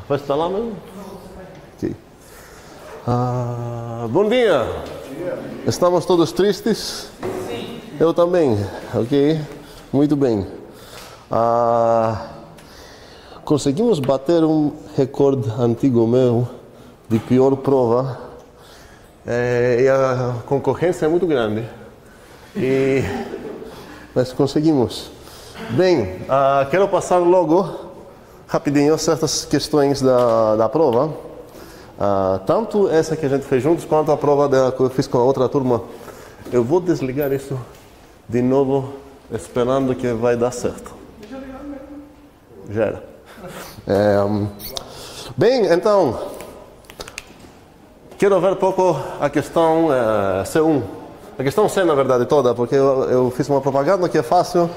Vai estar lá mesmo? Okay. Bom dia. Estamos todos tristes? Sim. Eu também. Ok. Muito bem. Conseguimos bater um recorde antigo meu de pior prova. E a concorrência é muito grande. Mas conseguimos. Bem, quero passar logo rapidinho certas questões da prova. Tanto essa que a gente fez juntos, quanto a prova que eu fiz com a outra turma. Eu vou desligar isso de novo, esperando que vai dar certo. Já era. Bem, então, quero ver um pouco a questão C1. A questão C, na verdade, toda, porque eu fiz uma propaganda que é fácil.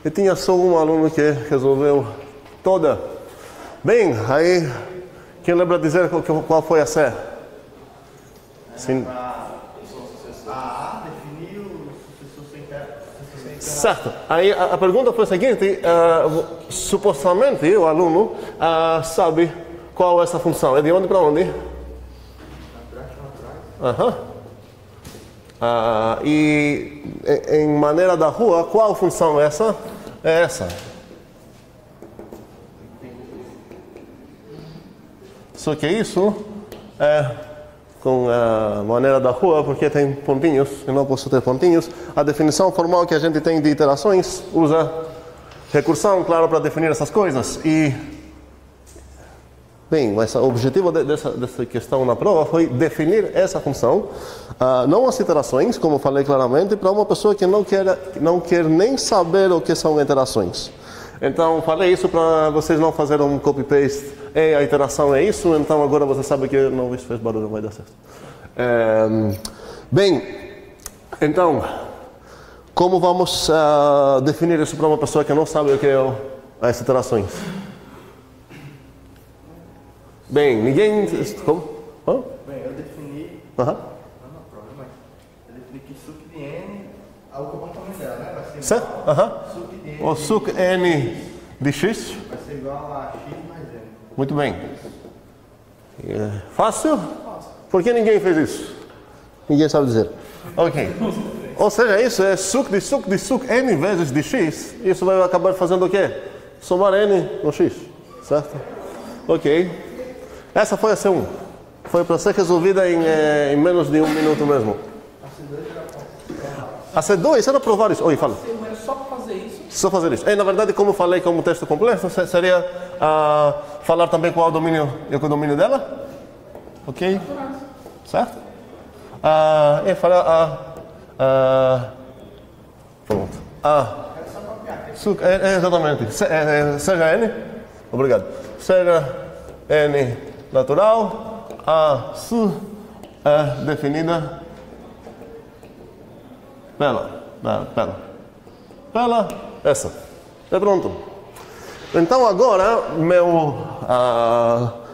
E tinha só um aluno que resolveu toda. Bem, aí, quem lembra dizer qual foi a C? Sim. Definir o sucessor sem terra. Certo. Aí a pergunta foi a seguinte: supostamente o aluno sabe qual é essa função. É de onde para onde? E em maneira da rua, qual função é essa? É essa. Só que isso é com a maneira da rua, porque tem pontinhos, eu não posso ter pontinhos. A definição formal que a gente tem de iterações usa recursão, claro, para definir essas coisas. Bem, mas o objetivo dessa questão na prova foi definir essa função, não as iterações, como falei claramente, para uma pessoa que não quer nem saber o que são iterações. Então, falei isso para vocês não fazerem um copy-paste. A iteração é isso, então agora você sabe que não, isso fez barulho, não vai dar certo. Bem, então, como vamos definir isso para uma pessoa que não sabe o que é as iterações? Bem, ninguém... Como? Bem, eu defini... Não é problema. Eu defini que suc de n... o comportamento dela, né? Vai ser certo? Suc de n... O suc n de x? Vai ser igual a x mais n. Muito bem. Fácil? Por que ninguém fez isso? Ninguém sabe dizer. Ok. Ou seja, isso é suc de suc n vezes de x. Isso vai acabar fazendo o quê? Somar n no x. Certo? Ok. Essa foi a C1. Foi para ser resolvida em menos de 1 minuto mesmo. A C2 era provar isso. Oi, fala. É só fazer isso? Só fazer isso. Na verdade, como falei como texto complexo, seria falar também qual é o domínio e o domínio dela. Ok? Certo? E falar pronto. Exatamente. Seja n. Obrigado. Seja n natural, a su é definida pela essa. É pronto. Então agora,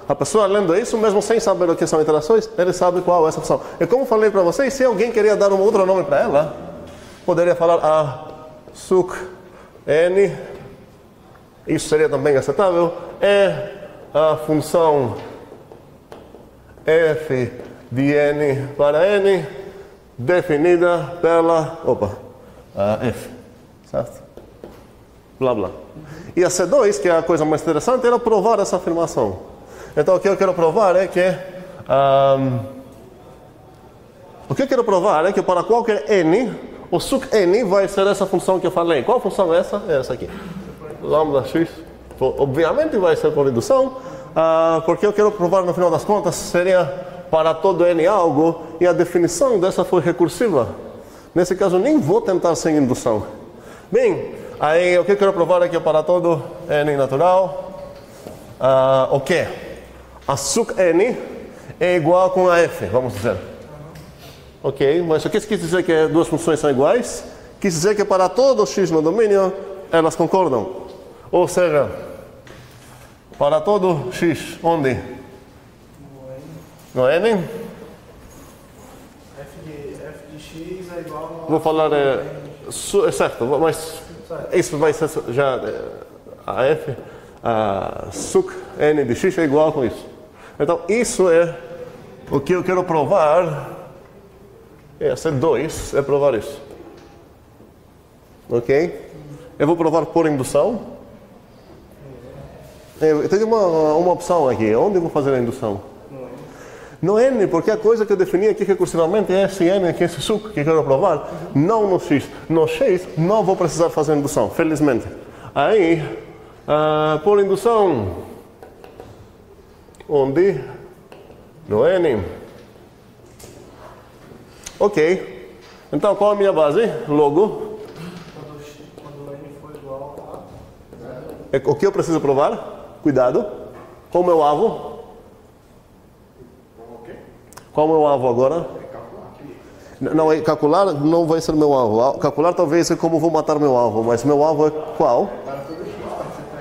a pessoa lendo isso, mesmo sem saber o que são iterações, ele sabe qual é essa função. E como falei para vocês, se alguém queria dar um outro nome para ela, poderia falar suc n, isso seria também aceitável, é a função f de n para n definida pela f, certo? Blá blá. E a C2, que é a coisa mais interessante, era provar essa afirmação. Então o que eu quero provar é que para qualquer n, o suc n vai ser essa função que eu falei. Qual função é essa? É essa aqui. Lambda x. Obviamente vai ser por indução, porque eu quero provar no final das contas seria para todo n algo, e a definição dessa foi recursiva. Nesse caso nem vou tentar sem indução. Bem, aí o que eu quero provar é que para todo n natural, o que? A suc n é igual com a f, vamos dizer. Ok, mas o que isso quis dizer que duas funções são iguais? Quis dizer que para todo x no domínio, elas concordam. Ou seja, para todo x, onde? No n? F de x é igual a... Vou falar, é certo, mas isso vai ser já a f. suc n de x é igual com isso. Então, isso é o que eu quero provar. Esse é 2, é provar isso. Ok? Eu vou provar por indução. Eu tenho uma opção aqui. Onde eu vou fazer a indução? No n, porque a coisa que eu defini aqui recursivamente é esse n, que é esse suc que eu quero provar, não no x. No x não vou precisar fazer indução, felizmente. Aí, por indução, onde? No n. Ok. Então, qual é a minha base? Logo. Quando o n for igual a 0. O que eu preciso provar? Cuidado. Qual é o meu alvo? Qual é o meu alvo agora? Não, calcular não vai ser meu alvo. Calcular talvez é como vou matar meu alvo, mas meu alvo é qual?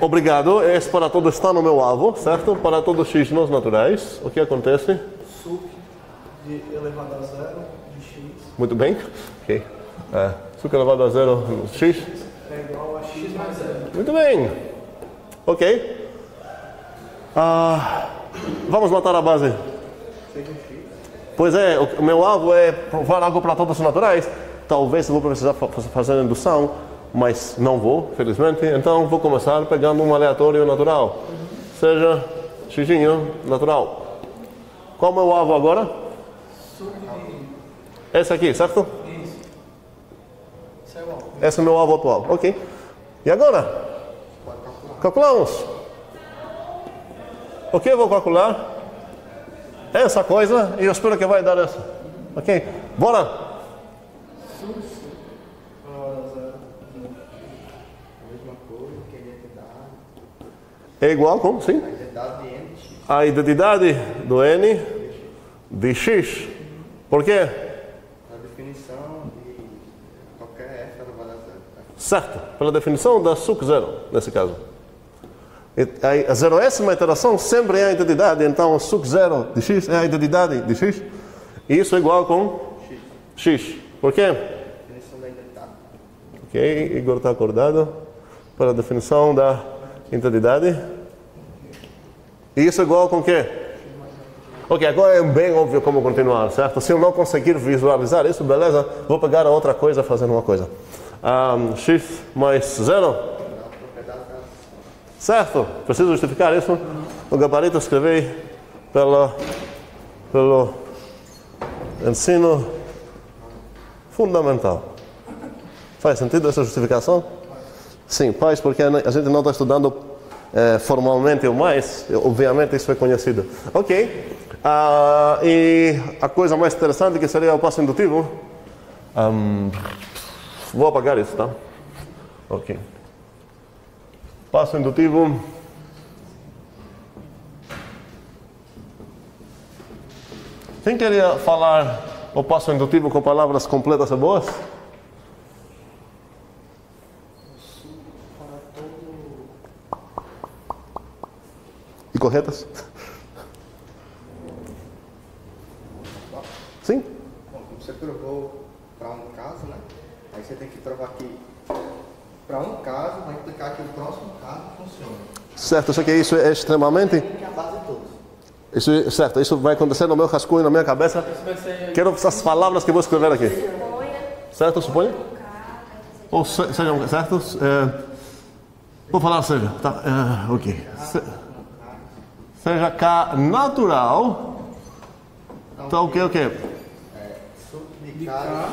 Obrigado, esse para todo está no meu alvo, certo? Para todo x nos naturais, o que acontece? Suc de elevado a 0 de x Muito bem. Ok. Suc elevado a 0 no x. é igual a x mais 0. Muito bem. Ok. Vamos matar a base. Pois é, o meu alvo é provar algo para todos os naturais. Talvez eu vou precisar fazer a indução, mas não vou, felizmente. Então vou começar pegando um aleatório natural. Seja x natural. Qual é o meu alvo agora? Esse aqui, certo? Isso. Isso é igual. Esse é o meu alvo atual. Ok. E agora? Calculamos. O que eu vou calcular? Essa coisa, e eu espero que vai dar essa. Ok? Bora! É igual com? Sim? A identidade do n de x. Por quê? A definição de qualquer f elevado a 0. Certo. Pela definição da suc 0, nesse caso. A zeroésima iteração sempre é a identidade, então o suc 0 de x é a identidade de x. E isso é igual com x. Por quê? Definição da identidade. Ok, Igor está acordado para a definição da identidade. E isso é igual com o quê? Ok, agora é bem óbvio como continuar, certo? Se eu não conseguir visualizar isso, beleza, vou pegar a outra coisa fazendo uma coisa. X mais 0. Certo? Preciso justificar isso? O gabarito escrevi pelo ensino fundamental. Faz sentido essa justificação? Sim, faz, porque a gente não está estudando formalmente ou mais, obviamente isso é conhecido. Ok. E a coisa mais interessante que seria o passo indutivo. Vou apagar isso, tá? Ok. Passo indutivo. Quem queria falar o passo indutivo com palavras completas e boas? E corretas? Sim? Bom, como você provou para um caso, né? Aí você tem que provar que para um caso vai implicar que o próximo caso funciona. Certo, só que isso é extremamente... Que é a base de todos. Isso, certo, isso vai acontecer no meu rascunho, na minha cabeça. Quero essas palavras que vou escrever aqui. Certo, suponha? Ou sejam certos? Vou falar seja. Tá, ok. Seja K natural. Então o que? Suc de K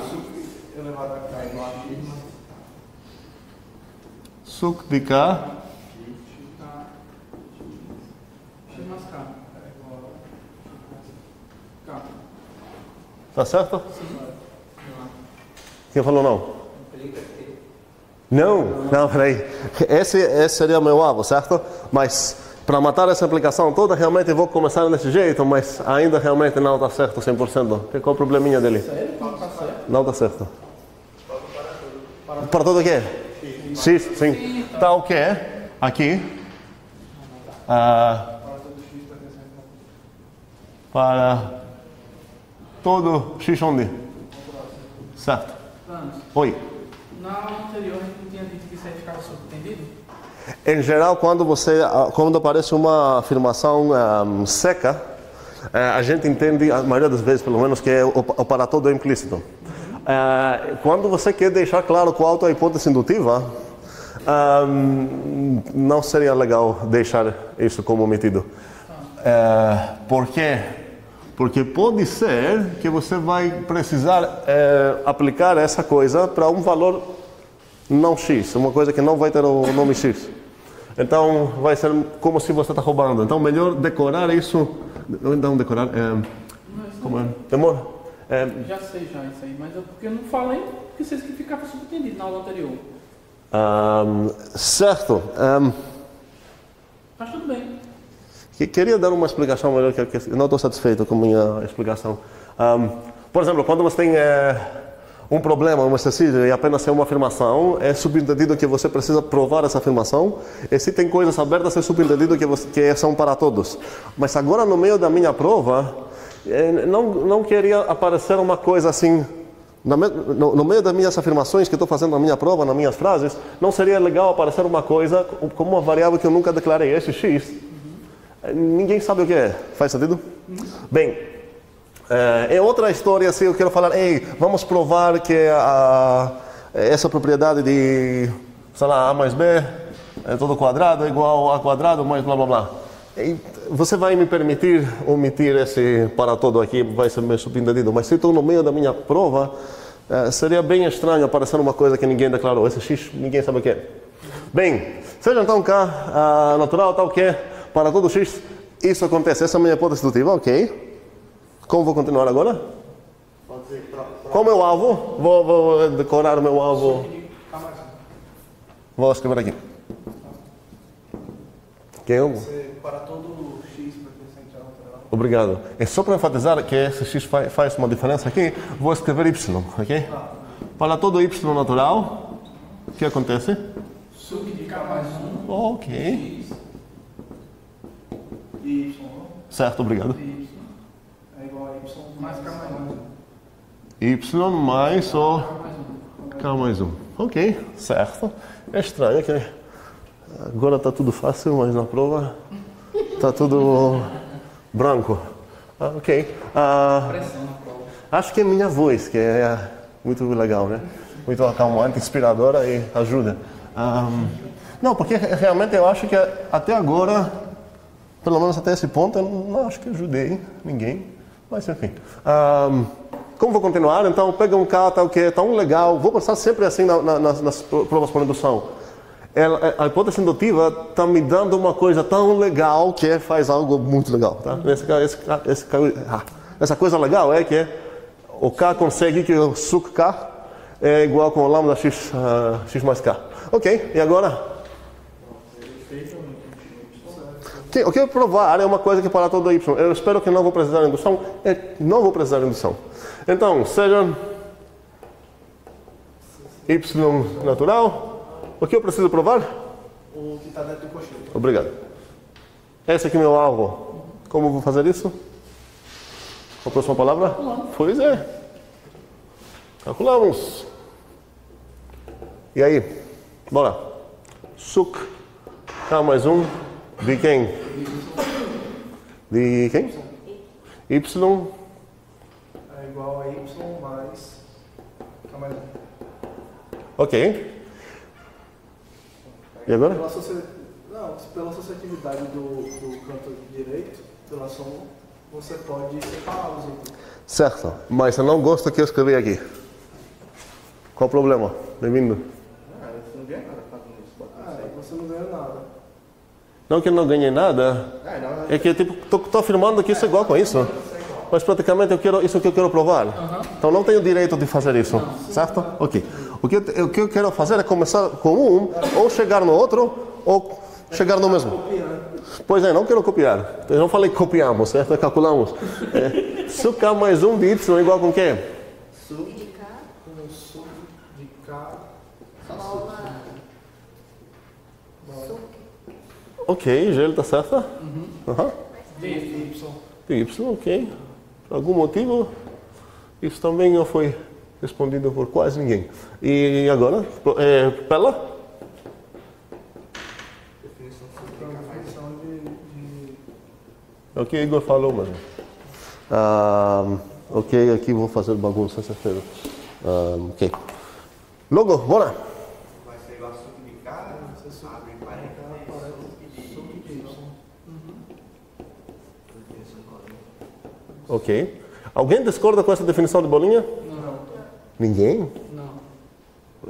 elevado a K igual a x. Suc de K. X mais K. K. Tá certo? Quem falou não? Não, peraí. Esse seria o meu alvo, certo? Mas para matar essa implicação toda, realmente vou começar desse jeito, mas ainda realmente não está certo 100%. Qual é o probleminha dele? Não está certo. Para tudo o quê? X, sim. Tá o quê? Aqui. Para todo X onde? Certo. Oi. Na aula anterior a gente não tinha dito que isso aí ficava subentendido? Em geral, quando aparece uma afirmação seca, a gente entende, a maioria das vezes pelo menos, que é o para todo implícito. Quando você quer deixar claro qual é a hipótese indutiva, não seria legal deixar isso como omitido. Por quê? Porque pode ser que você vai precisar aplicar essa coisa para um valor não X, uma coisa que não vai ter o nome X. Então vai ser como se você está roubando. Então melhor decorar isso. Não decorar. Como é? Demora? Já sei já isso aí, mas é porque eu não falei porque vocês que ficavam subentendidos na aula anterior. Certo. Mas tudo bem. Queria dar uma explicação melhor, que eu não estou satisfeito com a minha explicação. Por exemplo, quando você tem um problema, um exercício e apenas é uma afirmação, é subentendido que você precisa provar essa afirmação. E se tem coisas abertas, é subentendido que são para todos. Mas agora, no meio da minha prova, não queria aparecer uma coisa assim. No meio das minhas afirmações que estou fazendo na minha prova, nas minhas frases, não seria legal aparecer uma coisa como uma variável que eu nunca declarei, esse X. Ninguém sabe o que é. Faz sentido? Bem, é outra história se eu quero falar, vamos provar que essa propriedade de, sei lá, A mais B é todo quadrado é igual a A quadrado mais blá blá blá. E você vai me permitir omitir esse para todo aqui, vai ser meio subentendido, mas se estou no meio da minha prova, seria bem estranho aparecer uma coisa que ninguém declarou. Esse X, ninguém sabe o que é. Bem, seja então K natural tal que para todo X, isso acontece. Essa é a minha hipótese indutiva, ok. Como vou continuar agora? Qual é o meu alvo? Vou decorar o meu alvo. Vou escrever aqui. Para todo X pertencente a natural. Obrigado. É só para enfatizar que esse X faz uma diferença aqui, vou escrever Y, ok? Para todo Y natural, o que acontece? Sub de K mais 1. Ok. X. Y. Certo, obrigado. Y. É igual a Y mais K mais 1. Y mais o K mais 1. Ok, certo. É estranho que agora está tudo fácil, mas na prova está tudo branco. Ok. Acho que é minha voz, que é muito legal, né? Muito acalmante, inspiradora e ajuda. Não, porque realmente eu acho que até agora, pelo menos até esse ponto, eu não acho que ajudei ninguém. Mas enfim. Como vou continuar? Então, pega um K tal que é tão legal. Vou pensar sempre assim nas provas por indução. A hipótese indutiva está me dando uma coisa tão legal que faz algo muito legal. Tá? Essa coisa legal é que o K consegue que o suc K é igual com o lambda x, x mais K. Ok, e agora? O que eu provar é uma coisa que para todo Y. Eu espero que não vou precisar de indução. Não vou precisar de indução. Então, seja Y natural. O que eu preciso provar? O que está dentro do cocheiro. Obrigado. Esse aqui é meu alvo. Como vou fazer isso? A próxima palavra? Pois é. Calculamos. E aí? Bora. Suc K mais 1 de quem? De quem? Y. É igual a Y mais K mais 1. Ok. E agora? Pela associatividade do canto direito, pela soma, você pode separar os itens. Certo, mas eu não gosto que eu escrevi aqui. Qual o problema? Bem-vindo. Você não ganha nada fazendo isso. Você não ganha nada. Não que eu não ganhei nada. É que tipo, estou afirmando que isso é igual com isso. Mas praticamente isso que eu quero provar. Então não tenho direito de fazer isso. Certo? Ok. O que eu quero fazer é começar com um, ou chegar no outro, ou chegar no mesmo. Pois é, não quero copiar. Eu não falei que copiamos, certo? Calculamos. Suc K mais 1 de Y é igual com o quê? Sub de K. Com sub de K. Ok, G está certa? Y. Y, ok. Por algum motivo, isso também não foi respondido por quase ninguém. E agora, Pela? É o que o Igor falou, mano. Ok, aqui vou fazer bagunça, certeza. Ok. Logo, bora. Vai ser o açúcar de cara, abre parênteses, suco de Y. Ok. Alguém discorda com essa definição de bolinha? Não. Ninguém? Não.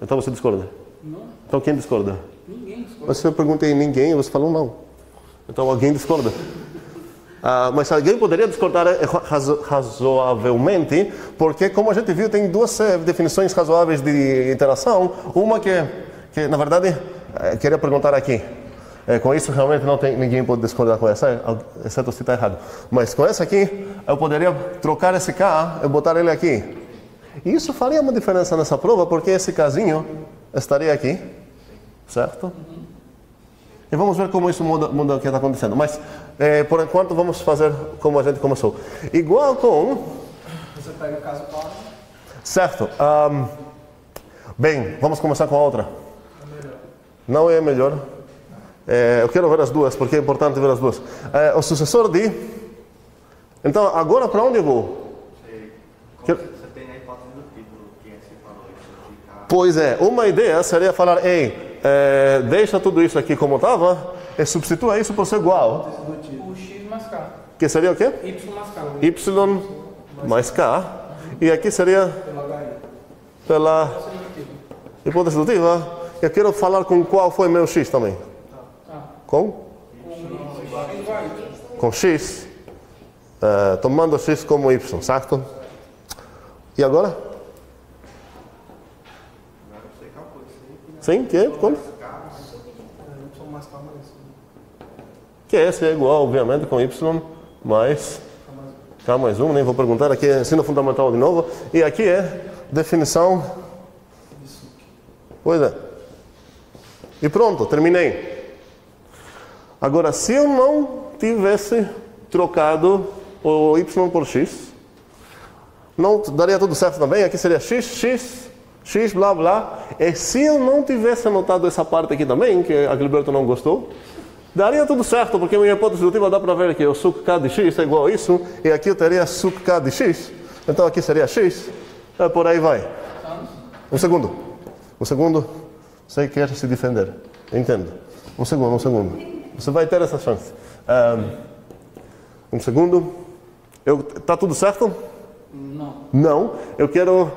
Então você discorda? Não. Então quem discorda? Ninguém discorda. Mas se eu perguntei ninguém, você falou não. Então alguém discorda. Mas alguém poderia discordar razoavelmente, porque como a gente viu, tem duas definições razoáveis de interação. Uma que na verdade, queria perguntar aqui. Com isso realmente não tem, ninguém pode discordar com essa, exceto se está errado. Mas com essa aqui, eu poderia trocar esse K e botar ele aqui. E isso faria uma diferença nessa prova, porque esse casinho estaria aqui, certo? E vamos ver como isso muda o que está acontecendo. Mas, por enquanto, vamos fazer como a gente começou. Igual com... Você pega o caso para... Certo. Bem, vamos começar com a outra. Não é melhor. Eu quero ver as duas, porque é importante ver as duas. O sucessor de... Então, agora para onde eu vou? Você tem a hipótese do título, que você falou, isso fica... Pois é, uma ideia seria falar, deixa tudo isso aqui como estava e substitua isso por ser igual. O X mais K. Que seria o quê? Y mais K. Y mais K. E aqui seria pela hipótese dedutiva. Eu quero falar com qual foi meu X também. Com X. Tomando X como Y, certo? E agora? Sim, que? Como? Que esse é igual, obviamente, com Y mais K mais 1. Nem vou perguntar, aqui é ensino fundamental de novo. E aqui é definição. Pois é. E pronto, terminei. Agora, se eu não tivesse trocado o Y por X, não daria tudo certo também. Aqui seria X, blá, blá. E se eu não tivesse anotado essa parte aqui também, que a Gilberto não gostou, daria tudo certo, porque minha hipótese dedutiva dá para ver que o suc K de X é igual a isso, e aqui eu teria suc K de X. Então aqui seria X, por aí vai. Um segundo. Você quer se defender. Entendo. Um segundo. Você vai ter essa chance. Um segundo. Tá tudo certo? Não. Não. Eu quero...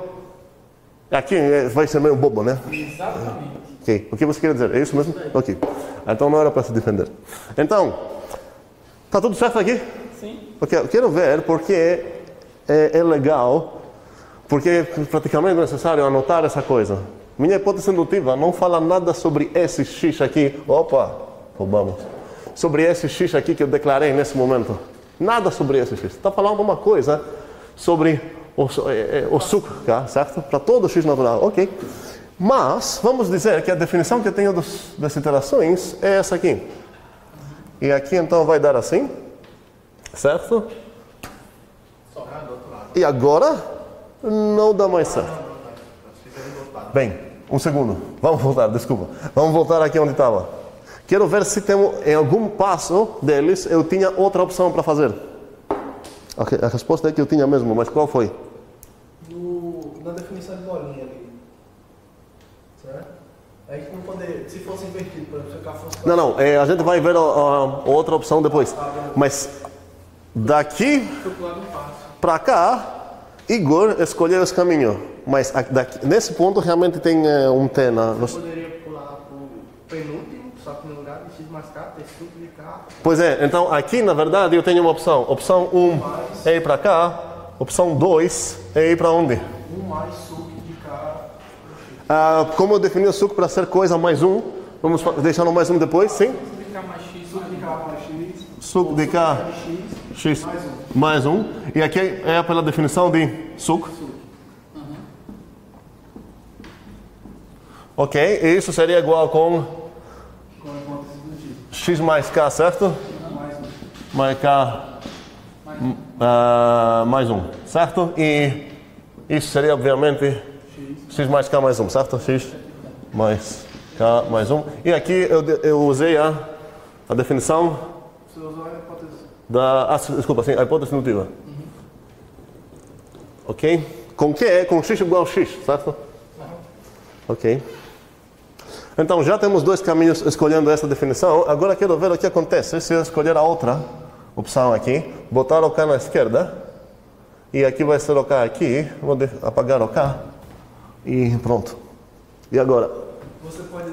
Aqui vai ser meio bobo, né? Exatamente. Ok. O que você quer dizer? É isso mesmo? Ok. Então não era para se defender. Então, tá tudo certo aqui? Sim. Ok. Eu quero ver porque é legal, porque é praticamente necessário anotar essa coisa. Minha hipótese indutiva não fala nada sobre esse X aqui. Opa, roubamos. Sobre esse X aqui que eu declarei nesse momento. Nada sobre esse X. Está falando uma coisa sobre o suc K, certo? Para todo X natural. Ok. Mas, vamos dizer que a definição que eu tenho das iterações é essa aqui. E aqui então vai dar assim. Certo? E agora não dá mais certo. Bem, um segundo. Vamos voltar, desculpa. Vamos voltar aqui onde estava. Quero ver se tem, em algum passo deles eu tinha outra opção para fazer. A resposta é que eu tinha mesmo, mas qual foi? Na definição de bolinha ali. Certo? A gente não poderia, se fosse invertido, por exemplo, se o K fosse... Não, a gente vai ver a outra opção depois. Mas daqui para cá, Igor escolheu esse caminho. Mas nesse ponto realmente tem um T na... Você poderia pular para o penúltimo, só que no lugar de X mais K, ter suc de K. Pois é, então aqui na verdade eu tenho uma opção. Opção 1 é ir para cá. Opção 2 é ir para onde? 1 mais suc de K. Como eu defini o suc para ser coisa mais 1, vamos deixar no mais 1 depois, sim? Suc de K mais X. Suc de K mais X. Suc de K X mais 1. E aqui é pela definição de suc. Ok, e isso seria igual com X mais K, certo? Mais K mais 1, certo? E isso seria obviamente X mais K mais 1, certo? X mais K mais 1. E aqui eu usei a A definição Você usou a hipótese. desculpa, sim, a hipótese indutiva. Ok? Com que? Com x igual a x, certo? Ok. Então, já temos dois caminhos escolhendo essa definição. Agora quero ver o que acontece se eu escolher a outra opção aqui. Botar o k na esquerda. E aqui vai ser o k aqui. Vou apagar o k. E pronto. E agora? Você pode.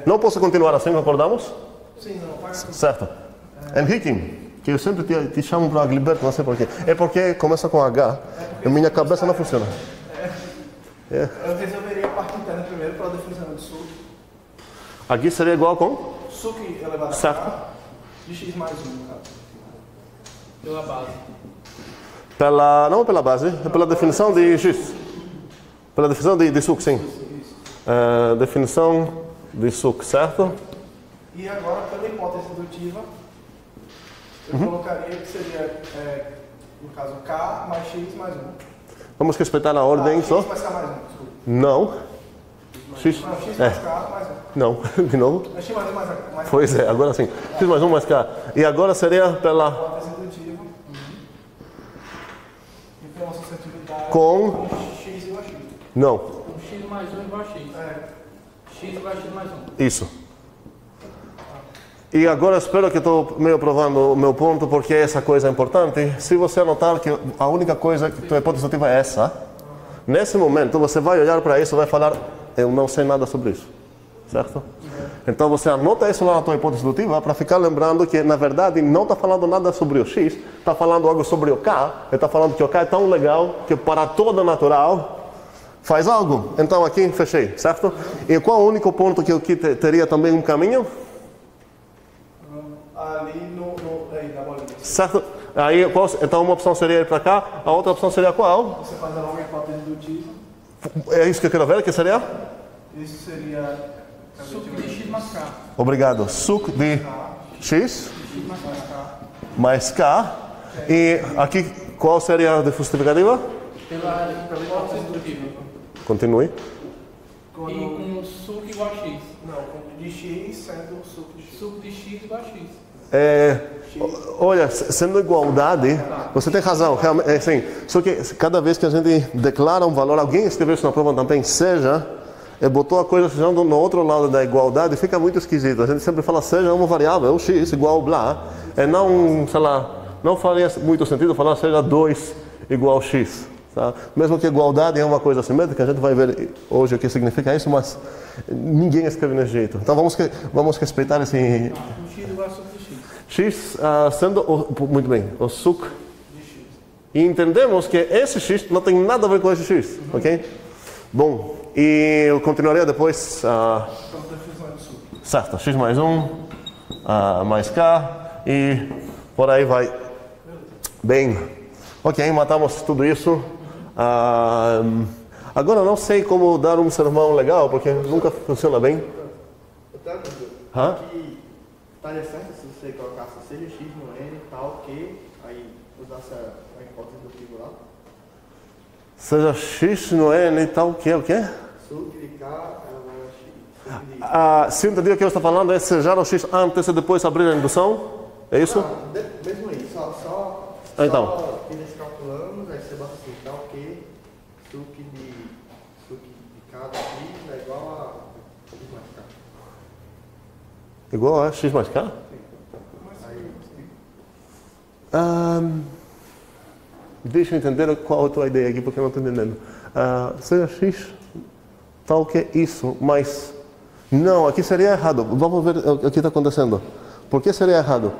Não posso continuar assim, concordamos? Sim, não, apaga tudo. Certo. Henrique, que eu sempre te chamo para Gilberto, não sei porquê. É porque começa com H. E minha cabeça não funciona. Eu resolveria a parte interna primeiro para a definição de suc. Aqui seria igual com? Suc elevado a Certo. k de x mais 1, no caso. Pela base. Não pela base, é pela definição de x. Pela definição de suc, sim. Definição de suc, certo? E agora, pela hipótese indutiva, eu colocaria que seria, no caso, k mais x mais 1. Vamos respeitar a ordem só? X mais k mais 1, desculpa. Não. X? Não, x mais k mais 1. Não, de novo. É x mais 1 mais k. Pois é, agora sim. X mais 1 mais k. E agora seria pela... Hipótese indutiva. E pela suscetibilidade Com... x igual a x. Não. Um x mais 1 igual a x. X igual a x mais 1. Isso. E agora espero que estou meio provando o meu ponto, porque essa coisa é importante. Se você notar que a única coisa que tua hipótese indutiva é essa, nesse momento você vai olhar para isso e vai falar, eu não sei nada sobre isso. Certo? Então você anota isso lá na tua hipótese indutiva para ficar lembrando que, na verdade, não está falando nada sobre o x, está falando algo sobre o k, está falando que o k é tão legal que para todo natural faz algo. Então aqui fechei, certo? E qual é o único ponto que eu teria também um caminho? Ali aí, na bolinha. Certo? Aí, então uma opção seria ir para cá, a outra opção seria qual? Você faz a longa hipótese indutiva. É isso que eu quero ver, que seria? Isso seria. Suc de x mais k. Obrigado. Suc de x X mais k. mais k. E aqui, qual seria a justificativa? Pela hipótese indutiva. Continue. E com suc igual a x. Não, com de x sendo suc de x. Suc de x igual a x. Olha, sendo igualdade, você tem razão, realmente, sim. Só que cada vez que a gente declara um valor, alguém escreveu isso na prova também, seja, e botou a coisa sejando no outro lado da igualdade, fica muito esquisito. A gente sempre fala seja uma variável, x igual blá, e não, sei lá, não faria muito sentido falar seja 2 igual x. Tá? Mesmo que igualdade é uma coisa simétrica, a gente vai ver hoje o que significa isso, mas ninguém escreve desse jeito. Então vamos respeitar esse... Um x igual a suc de x. X sendo, muito bem, o suc. E entendemos que esse x não tem nada a ver com esse x, ok? Bom, e eu continuaria depois... certo, x mais 1, mais k, e por aí vai. Bem, ok, matamos tudo isso. Agora não sei como dar um sermão legal, porque nunca funciona bem. Hã? Que estaria certo se você colocasse seja x no n tal que, aí usasse a hipótese do figurado? Seja x no n e tal, o quê? Suc de k elevado a x. Se eu entendi o que eu estou falando, é sejar o x antes e depois abrir a indução? É isso? Não, mesmo aí, só Então. que nós calculamos, aí você bota assim, tal que suc de k daqui é igual a x mais k. Igual a x mais k? Deixa eu entender qual é a tua ideia aqui, porque eu não estou entendendo. Seja x tal que isso, mas... Não, aqui seria errado. Vamos ver o que está acontecendo. Por que seria errado?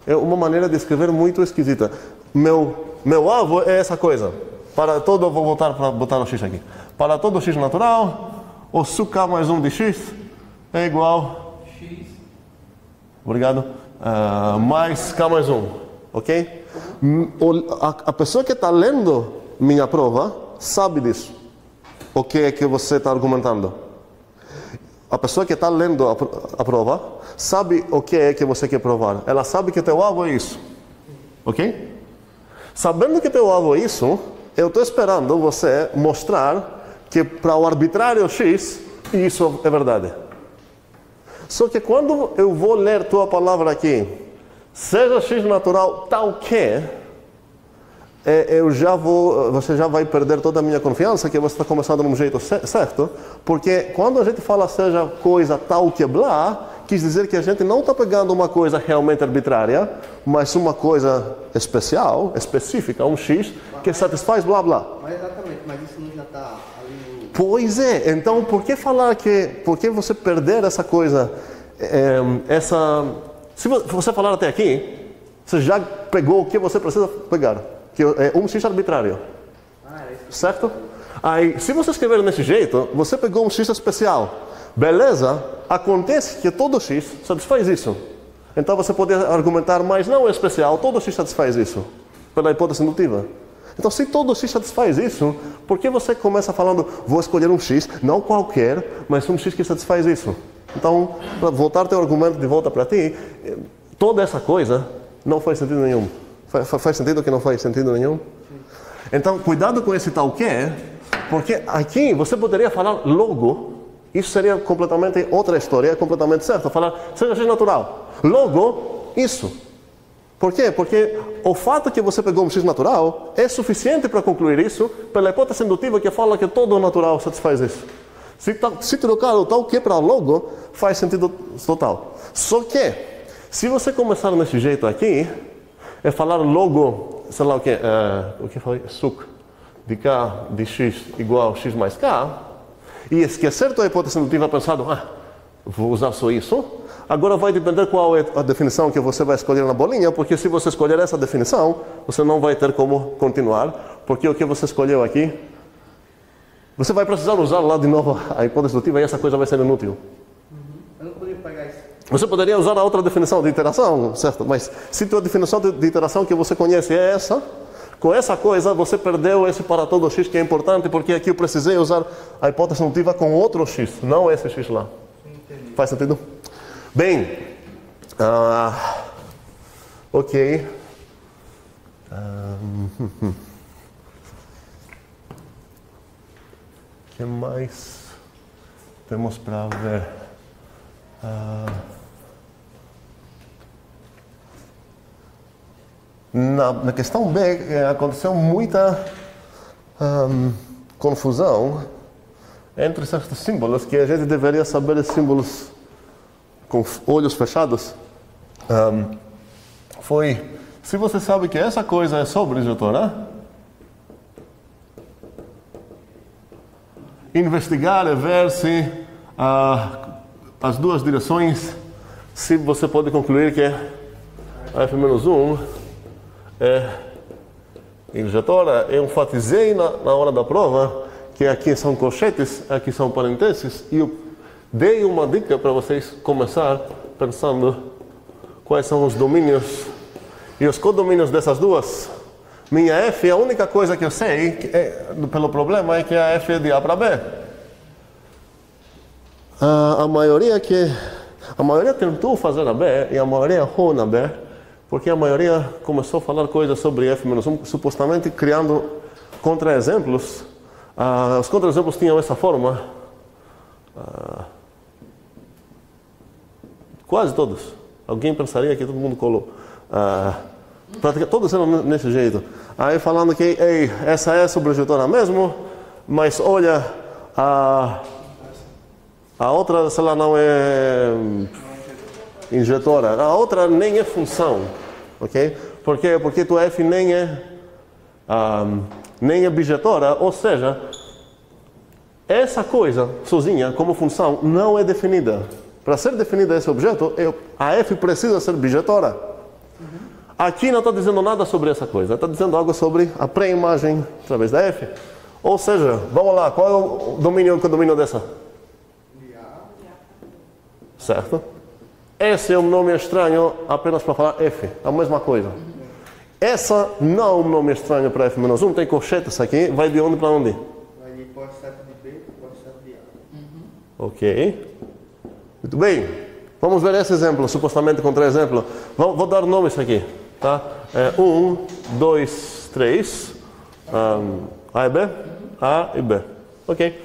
É uma maneira de escrever muito esquisita. Meu alvo é essa coisa. Para todo, vou voltar para botar o x aqui. Para todo x natural, o suc k mais 1 de x é igual... X. Obrigado. Mais k mais 1. Ok? A pessoa que está lendo minha prova sabe disso. O que é que você está argumentando? A pessoa que está lendo a prova sabe o que é que você quer provar. Ela sabe que teu alvo é isso. Ok? Sabendo que teu alvo é isso, eu estou esperando você mostrar que para o arbitrário x, isso é verdade. Só que quando eu vou ler tua palavra aqui, seja x natural tal que, você já vai perder toda a minha confiança que você está começando de um jeito certo, porque quando a gente fala seja coisa tal que blá, quis dizer que a gente não está pegando uma coisa realmente arbitrária, mas uma coisa especial, específica, um x, que satisfaz blá blá. Mas exatamente, mas isso não já está ali no... Pois é, então por que você perder essa coisa, se você falar até aqui, você já pegou o que você precisa pegar, que é um x arbitrário, certo? Aí, se você escrever desse jeito, você pegou um x especial, beleza? Acontece que todo x satisfaz isso. Então você pode argumentar, mas não é especial, todo x satisfaz isso, pela hipótese indutiva. Então, se todo x satisfaz isso, por que você começa falando, vou escolher um x, não qualquer, mas um x que satisfaz isso? Então, para voltar teu argumento de volta para ti, toda essa coisa não faz sentido nenhum. Faz sentido que não faz sentido nenhum? Então, cuidado com esse tal que, porque aqui você poderia falar logo, isso seria completamente outra história, completamente certo, falar, seja x natural, logo, isso. Por quê? Porque o fato que você pegou um x natural é suficiente para concluir isso pela hipótese indutiva que fala que todo natural satisfaz isso. Se trocar o tal que para logo, faz sentido total. Só que, se você começar desse jeito aqui, é falar logo, sei lá o que foi? Suc de k de x igual a x mais k, e esquecer tua hipótese indutiva pensando, vou usar só isso. Agora vai depender qual é a definição que você vai escolher na bolinha, porque se você escolher essa definição, você não vai ter como continuar, porque o que você escolheu aqui, você vai precisar usar lá de novo a hipótese indutiva e essa coisa vai ser inútil. Eu não poderia pegar isso. Você poderia usar a outra definição de iteração, certo? Mas se a tua definição de iteração que você conhece é essa, com essa coisa você perdeu esse para todo x que é importante, porque aqui eu precisei usar a hipótese indutiva com outro x, não esse x lá. Entendi. Faz sentido? Bem, ok. O que mais temos para ver? Na questão B aconteceu muita confusão entre certos símbolos que a gente deveria saber os símbolos com olhos fechados. Se você sabe que essa coisa é sobre Jotorá, investigar é ver se as duas direções, se você pode concluir que a f-1 é injetora. Eu enfatizei na hora da prova que aqui são colchetes, aqui são parênteses, e eu dei uma dica para vocês começar pensando quais são os domínios e os codomínios dessas duas. Minha f, a única coisa que eu sei pelo problema é que a f é de A para B. A maioria tentou fazer a B e a maioria errou na B, porque a maioria começou a falar coisas sobre f-1, supostamente criando contra-exemplos. Os contra-exemplos tinham essa forma. Quase todos. Alguém pensaria que todo mundo colou. Todos eram nesse jeito. Aí falando que essa é sobre Jotorá mesmo, mas olha, a outra, sei lá, não é injetora. A outra nem é função, ok? Por quê? Porque tua f nem é bijetora, ou seja, essa coisa sozinha, como função, não é definida. Para ser definida esse objeto, a f precisa ser bijetora. Aqui não está dizendo nada sobre essa coisa, está dizendo algo sobre a pré-imagem através da f. Ou seja, vamos lá, qual é o domínio dessa? Certo? Esse é um nome estranho apenas para falar f, a mesma coisa. Essa não é um nome estranho para f-1, tem colchetes aqui, vai de onde para onde? Vai de pós-7 de B para pós-7 de A. Ok. Muito bem. Vamos ver esse exemplo, supostamente contra-exemplo. Vou dar nomes aqui. Tá? 1, 2, 3. A e B. A e B. Ok.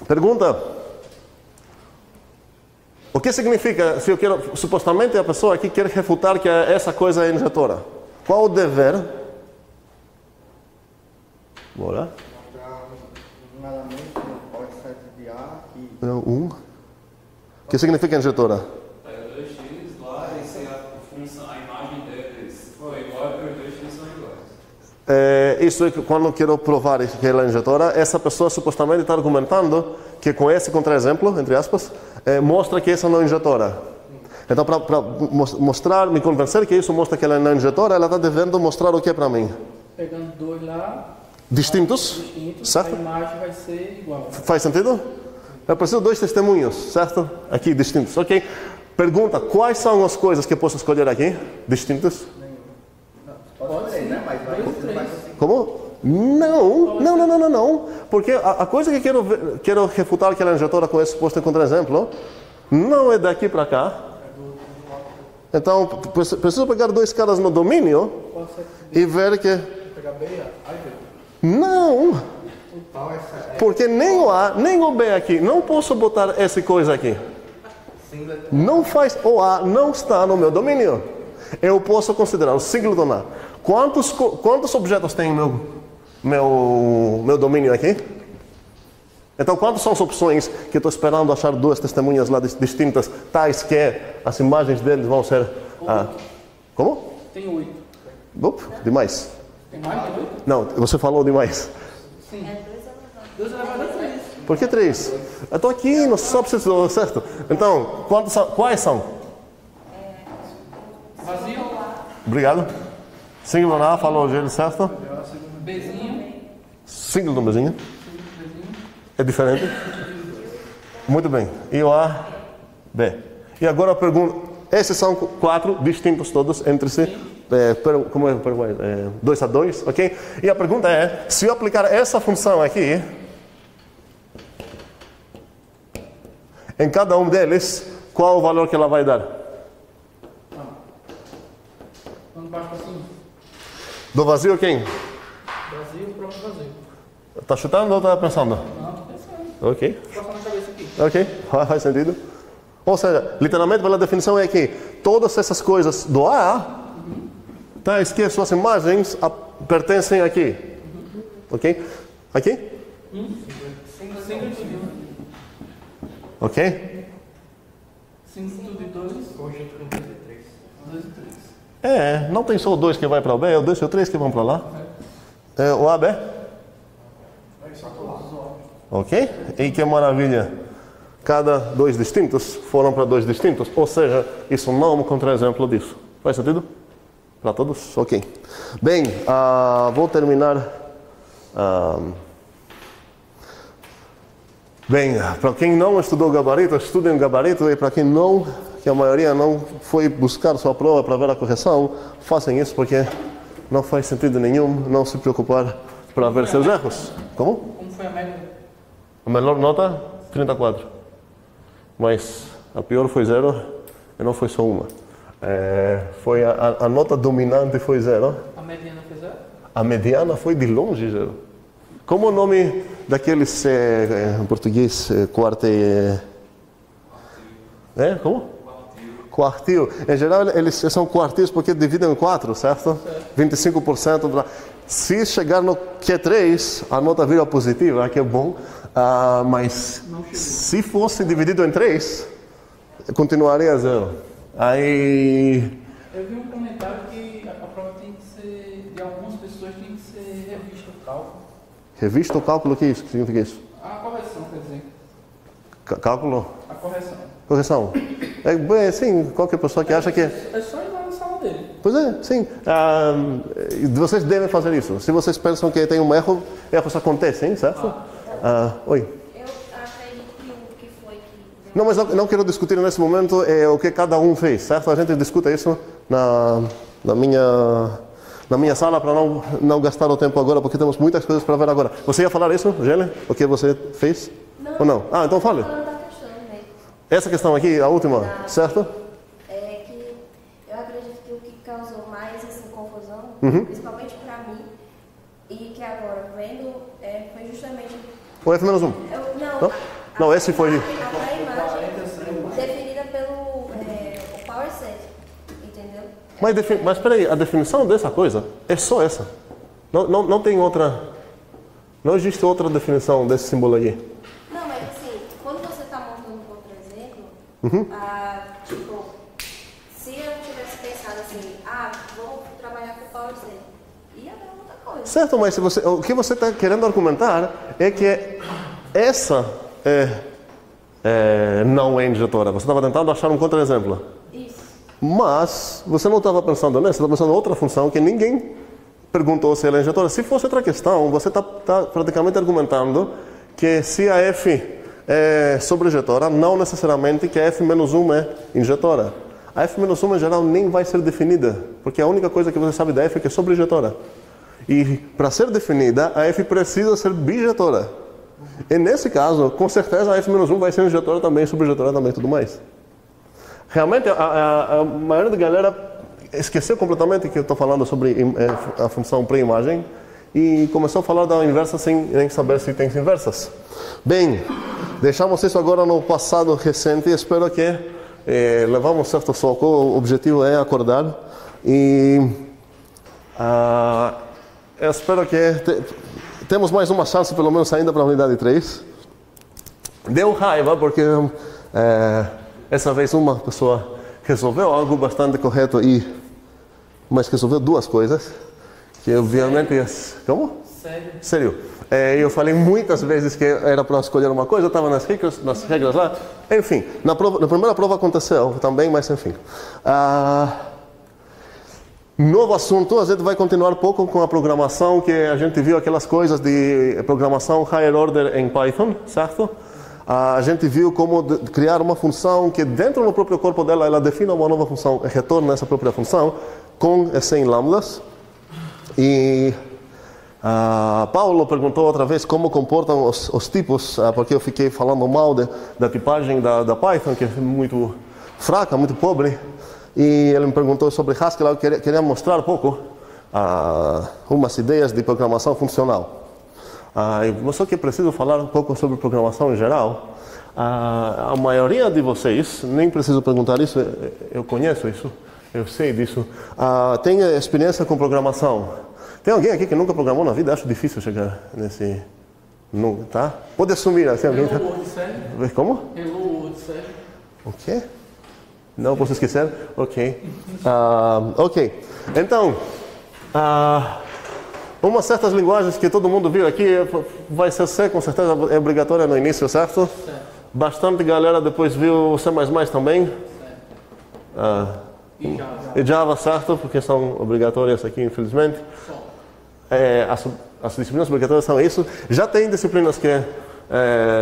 Pergunta. O que significa, se eu quero, supostamente a pessoa aqui quer refutar que essa coisa é injetora. Qual o dever? Bora. Mostrar um elemento que não pode ser desviar e O que significa injetora? Pega 2x lá e se a imagem deles for igual, os 2x são iguais. Isso é que quando eu quero provar que ela é injetora, essa pessoa supostamente está argumentando que com esse contra-exemplo, entre aspas, mostra que essa não é injetora. Então, para mostrar, me convencer que isso mostra que ela não é injetora, ela está devendo mostrar o que para mim? Pegando dois lá, Distintos, certo? a imagem vai ser igual. Faz sentido? Eu preciso de 2 testemunhos, certo? Aqui, distintos. Ok. Pergunta, quais são as coisas que eu posso escolher aqui? Distintas? pode ser, né? Mas vai ser. Como? Não. Porque a coisa que quero refutar que ela é injetora com esse posto de contra-exemplo não é daqui para cá. Então, preciso pegar 2 caras no domínio e ver que... Pegar B, aí B. Não! Porque nem o A, nem o B aqui. Não posso botar essa coisa aqui. Não faz... O A não está no meu domínio. Eu posso considerar o singleton A. Quantos objetos tem meu domínio aqui? Então, quantas são as opções que estou esperando achar 2 testemunhas lá distintas, tais que as imagens deles vão ser... Como? Tem 8. Demais. Tem mais de 8? Não, você falou demais. Sim. 2 elevado a 3. Por que 3? Eu estou aqui, não só preciso, certo? Então, quais são? Vazio. Obrigado. Singleton A, falou o certo? Bzinho. Singleton Bzinho. É diferente? Muito bem. E o A, B. E agora a pergunta... Esses são 4 distintos todos entre si. Como é? 2 a 2, ok? E a pergunta é, se eu aplicar essa função aqui, em cada um deles, qual o valor que ela vai dar? Vamos baixo para cima. Do vazio quem? Vazio, o próprio vazio. Está chutando ou está pensando? Não, tô pensando. Ok. Passar na cabeça aqui. Ok, faz sentido. Ou seja, literalmente pela definição é que todas essas coisas do A, tais que suas imagens pertencem aqui. Ok? Aqui? Singleton. Ok? Singleton de 2. Conjunto com 2 e 3. 2 e 3. Não tem só o 2 que vai para o B, é o 2 e o 3 que vão para lá. O A, B? Ok? E que maravilha. Cada 2 distintos foram para 2 distintos. Ou seja, isso não é um contra-exemplo disso. Faz sentido? Para todos? Ok. Bem, vou terminar. Bem, para quem não estudou gabarito, estudem gabarito. E para quem não, que a maioria não foi buscar sua prova para ver a correção, façam isso porque não faz sentido nenhum não se preocupar para ver seus erros. Como? Como foi a média? A melhor nota, 34. Mas a pior foi 0 e não foi só uma. Foi a nota dominante foi 0. A mediana foi 0? A mediana foi de longe 0. Como o nome daqueles, em português, como? Quartil. Em geral, eles são quartis porque dividem em 4, certo? 25%. Se chegar no Q3, a nota vira positiva, que é bom. Mas se fosse dividido em 3, continuaria 0. Aí... Eu vi um comentário que a prova tem que ser, de algumas pessoas, tem que ser revista o cálculo. Revista o cálculo, o que significa isso? A correção, quer dizer. Cálculo? A correção. Correção. Sim, qualquer pessoa que acha que... É só ir lá na sala dele. Pois é, sim. Vocês devem fazer isso. Se vocês pensam que tem um erro, erros acontecem, certo? Oi. Eu acredito que o que foi que... Não, mas não quero discutir nesse momento o que cada um fez, certo? A gente discuta isso na minha sala para não gastar o tempo agora, porque temos muitas coisas para ver agora. Você ia falar isso, Gene? O que você fez? Não, ou não? Então fale. falando da questão, né? Essa questão aqui, a última, certo? É que eu acredito que o que causou mais assim, confusão, principalmente para mim, e que agora vendo, foi justamente... Ou F-1? Não, esse foi... A imagem definida Mas espera aí, a definição dessa coisa é só essa. Não tem outra... Não existe outra definição desse símbolo aqui. Não, mas assim, quando você está montando um outro exemplo, tipo, se eu tivesse pensado assim, vou trabalhar com Power Z, ia dar outra coisa. Certo, mas o que você está querendo argumentar é que essa não é injetora. Você estava tentando achar um contra-exemplo. Isso. Mas você não estava pensando nessa, você estava pensando em outra função que ninguém perguntou se ela é injetora. Se fosse outra questão, você está praticamente argumentando que se a F é sobre-injetora, não necessariamente que a F-1 é injetora. A F-1 em geral nem vai ser definida, porque a única coisa que você sabe da F é que é sobre-injetora. E para ser definida, a F precisa ser bijetora. E nesse caso, com certeza a F-1 vai ser injetora também, sobre-injetora também e tudo mais. Realmente, a maioria da galera esqueceu completamente que eu estou falando sobre a função pré-imagem e começou a falar da inversa sem nem saber se tem inversas. Bem, deixamos isso agora no passado recente e espero que levamos certo foco. O objetivo é acordar e eu espero que temos mais uma chance pelo menos ainda para a unidade 3. Deu raiva porque essa vez uma pessoa resolveu algo bastante correto mas resolveu duas coisas que obviamente... Como? Sério. Eu falei muitas vezes que era para escolher uma coisa, eu estava nas regras lá. Enfim, na primeira prova aconteceu também, mas enfim. Novo assunto, a gente vai continuar um pouco com a programação, que a gente viu aquelas coisas de programação higher order em Python, certo? A gente viu como criar uma função que dentro do próprio corpo dela, ela define uma nova função e retorna essa própria função com e sem lambdas. E Paulo perguntou outra vez como comportam os tipos, porque eu fiquei falando mal da tipagem da Python, que é muito fraca, muito pobre. E ele me perguntou sobre Haskell, eu queria mostrar um pouco umas ideias de programação funcional. Só que preciso falar um pouco sobre programação em geral. A maioria de vocês, nem preciso perguntar isso, eu conheço isso, eu sei disso, tem experiência com programação. Tem alguém aqui que nunca programou na vida? Acho difícil chegar nesse... Não, tá? Pode assumir assim, alguém tá... Como? Hello World, sério? O quê? Não posso esquecer? Ok. Ok. Então... umas certas linguagens que todo mundo viu aqui, vai ser C, com certeza é obrigatória no início, certo? Certo. Bastante galera depois viu o C++ também. Certo. E Java, certo? Porque são obrigatórias aqui, infelizmente. As disciplinas obrigatórias são isso. Já tem disciplinas que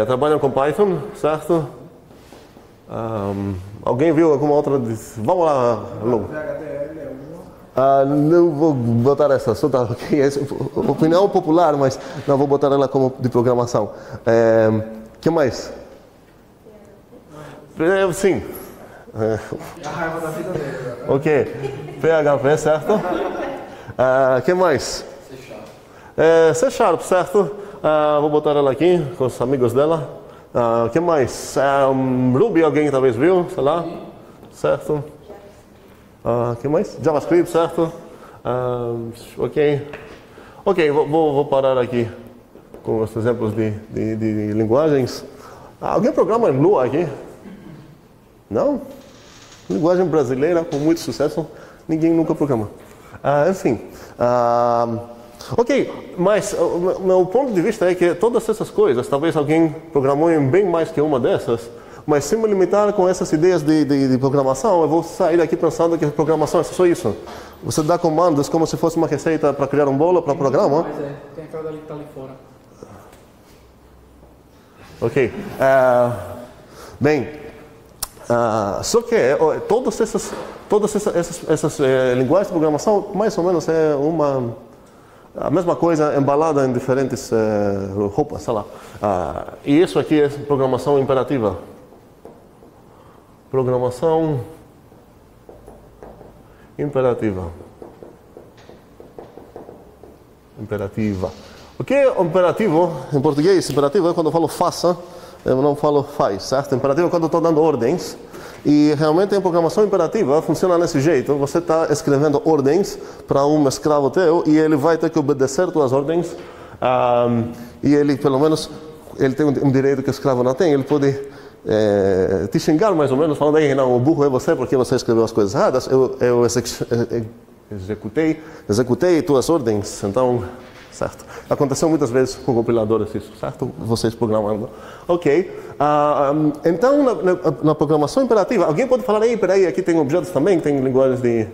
trabalham com Python, certo? Alguém viu alguma outra? Vamos lá, Lu. Não vou botar essa, só tá, okay. Opinião popular, mas não vou botar ela como de programação. Que mais? Sim. A raiva da vida dele. Ok. PHP, certo? Que mais? C Sharp, certo? Vou botar ela aqui com os amigos dela. Que mais? Ruby, alguém talvez viu, sei lá. Certo? Que mais? JavaScript, certo? Ok. Ok, vou parar aqui com os exemplos de linguagens. Alguém programa em Lua aqui? Não? Linguagem brasileira com muito sucesso. Ninguém nunca programa. Enfim. Ok, mas o meu ponto de vista é que todas essas coisas, talvez alguém programou em bem mais que uma dessas, mas se me limitar com essas ideias de programação, eu vou sair daqui pensando que programação é só isso. Você dá comandos como se fosse uma receita para criar um bolo para programa. Mas tem aquela dali que está ali fora. Ok. Bem, só que todas essas linguagens de programação, mais ou menos, é a mesma coisa embalada em diferentes roupas, sei lá. E isso aqui é programação imperativa. Programação imperativa. O que é imperativo? Em português, imperativo é quando eu falo faça, eu não falo faz, certo? Imperativo é quando eu estou dando ordens. E realmente em programação imperativa funciona desse jeito. Você está escrevendo ordens para um escravo teu e ele vai ter que obedecer tuas ordens. E ele, pelo menos, ele tem um direito que o escravo não tem. Ele pode te xingar mais ou menos, falando aí, não, o burro é você porque você escreveu as coisas erradas. Eu executei tuas ordens, então, certo. Aconteceu muitas vezes com compiladores isso, certo? Vocês programando. Ok. Então, na programação imperativa, alguém pode falar, ei, peraí, aqui tem objetos também, tem linguagem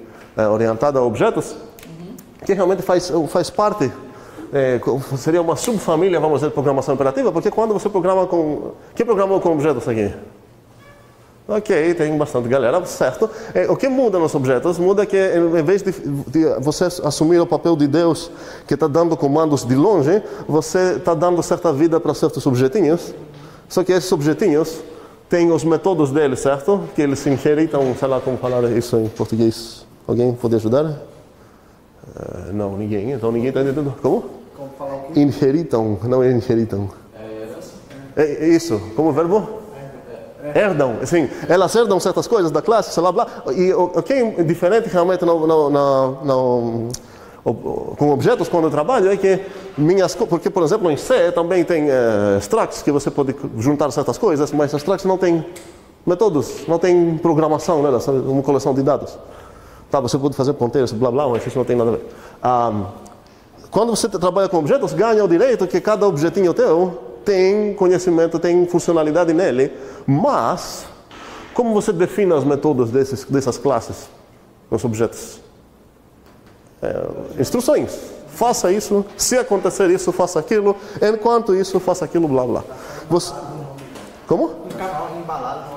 orientada a objetos, que realmente faz parte, seria uma subfamília, vamos dizer, de programação imperativa, porque quando você programa com... Quem programou com objetos aqui? Ok, tem bastante galera, certo. O que muda nos objetos? Muda que, em vez de você assumir o papel de Deus que está dando comandos de longe, você está dando certa vida para certos objetinhos. Só que esses objetinhos têm os métodos deles, certo? Que eles se inheritam, sei lá como falar isso em português. Alguém pode ajudar? Não, ninguém. Então ninguém está entendendo. Como? Como falar o quê? Inheritam, não é inheritam. É isso, como verbo? Herdam, assim, elas herdam certas coisas da classe, sei lá, blá. E o que é diferente realmente com objetos quando eu trabalho é que porque, por exemplo, em C também tem structs que você pode juntar certas coisas, mas structs não tem métodos, não tem programação, né? Uma coleção de dados. Tá, você pode fazer ponteiros, blá blá, mas isso não tem nada a ver. Quando você trabalha com objetos, ganha o direito que cada objetinho teu tem conhecimento, tem funcionalidade nele, mas como você define os métodos dessas classes, os objetos? Instruções. Faça isso, se acontecer isso, faça aquilo, enquanto isso, faça aquilo, blá blá. Como?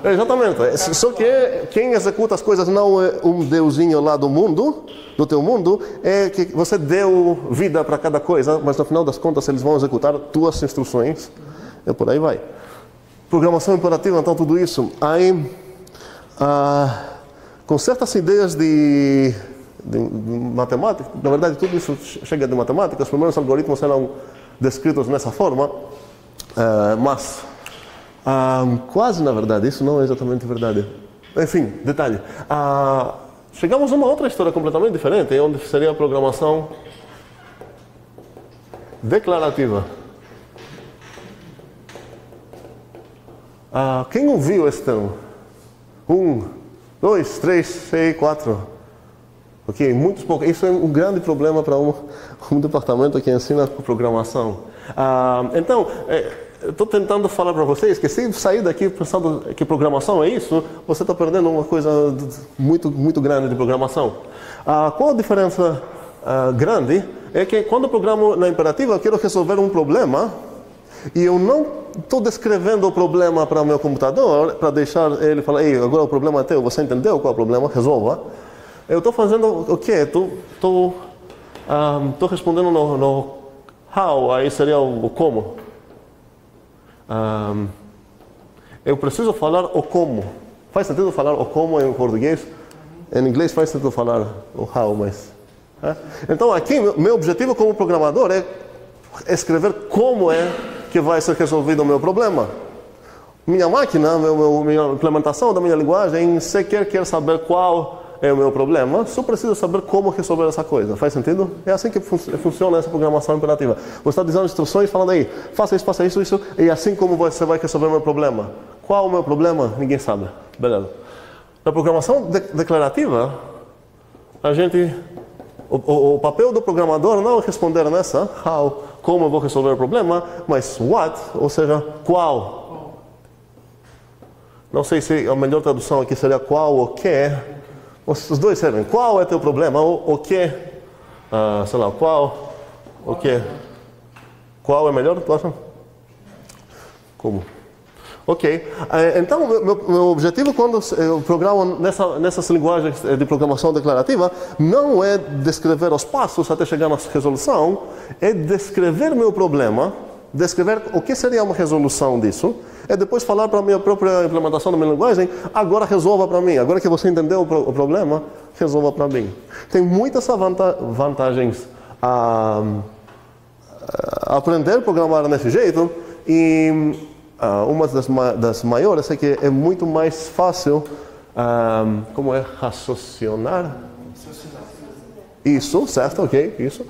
Exatamente. Só que quem executa as coisas não é um deusinho lá do teu mundo, é que você deu vida para cada coisa, mas no final das contas eles vão executar tuas instruções e por aí vai. Programação imperativa, então tudo isso. Aí, com certas ideias de matemática, na verdade tudo isso chega de matemática, os primeiros algoritmos eram descritos nessa forma, mas quase na verdade, isso não é exatamente verdade. Enfim, detalhe. Chegamos a uma outra história completamente diferente, onde seria a programação declarativa. Quem ouviu esse termo? 1, 2, 3, 6, 4. Ok, muitos poucos. Isso é um grande problema para um departamento que ensina programação. Então, estou tentando falar para vocês que se sair daqui pensando que programação é isso, você está perdendo uma coisa muito, muito grande de programação. Qual a diferença grande? É que quando eu programo na imperativa, eu quero resolver um problema e eu não estou descrevendo o problema para o meu computador para deixar ele falar, ei, agora o problema é teu, você entendeu qual é o problema, resolva. Eu estou fazendo o quê? Estou respondendo no how, aí seria o como. Eu preciso falar o como. Faz sentido falar o como em português? Em inglês faz sentido falar o how, mas... Então aqui, meu objetivo como programador é escrever como é que vai ser resolvido o meu problema. Minha máquina, minha implementação da minha linguagem, sequer quer saber qual é o meu problema, só preciso saber como resolver essa coisa. Faz sentido? É assim que funciona essa programação imperativa. Você está dizendo instruções, falando aí, faça isso, e assim como você vai resolver o meu problema. Qual o meu problema? Ninguém sabe. Beleza. Na programação declarativa, a gente... O papel do programador não é responder nessa, how, como eu vou resolver o problema, mas what, ou seja, qual. Não sei se a melhor tradução aqui seria qual ou que. Os dois servem. Qual é teu problema? O que? Sei lá, qual? O que? Qual é melhor, tu acha? Como? Ok. Então, meu objetivo quando eu programo nessas linguagens de programação declarativa não é descrever os passos até chegar na resolução, é descrever meu problema, descrever o que seria uma resolução disso, e depois falar para a minha própria implementação da minha linguagem, agora resolva para mim. Agora que você entendeu o problema, resolva para mim. Tem muitas vantagens a aprender a programar desse jeito e... uma das maiores é que é muito mais fácil como é raciocinar? Isso, certo, ok, isso.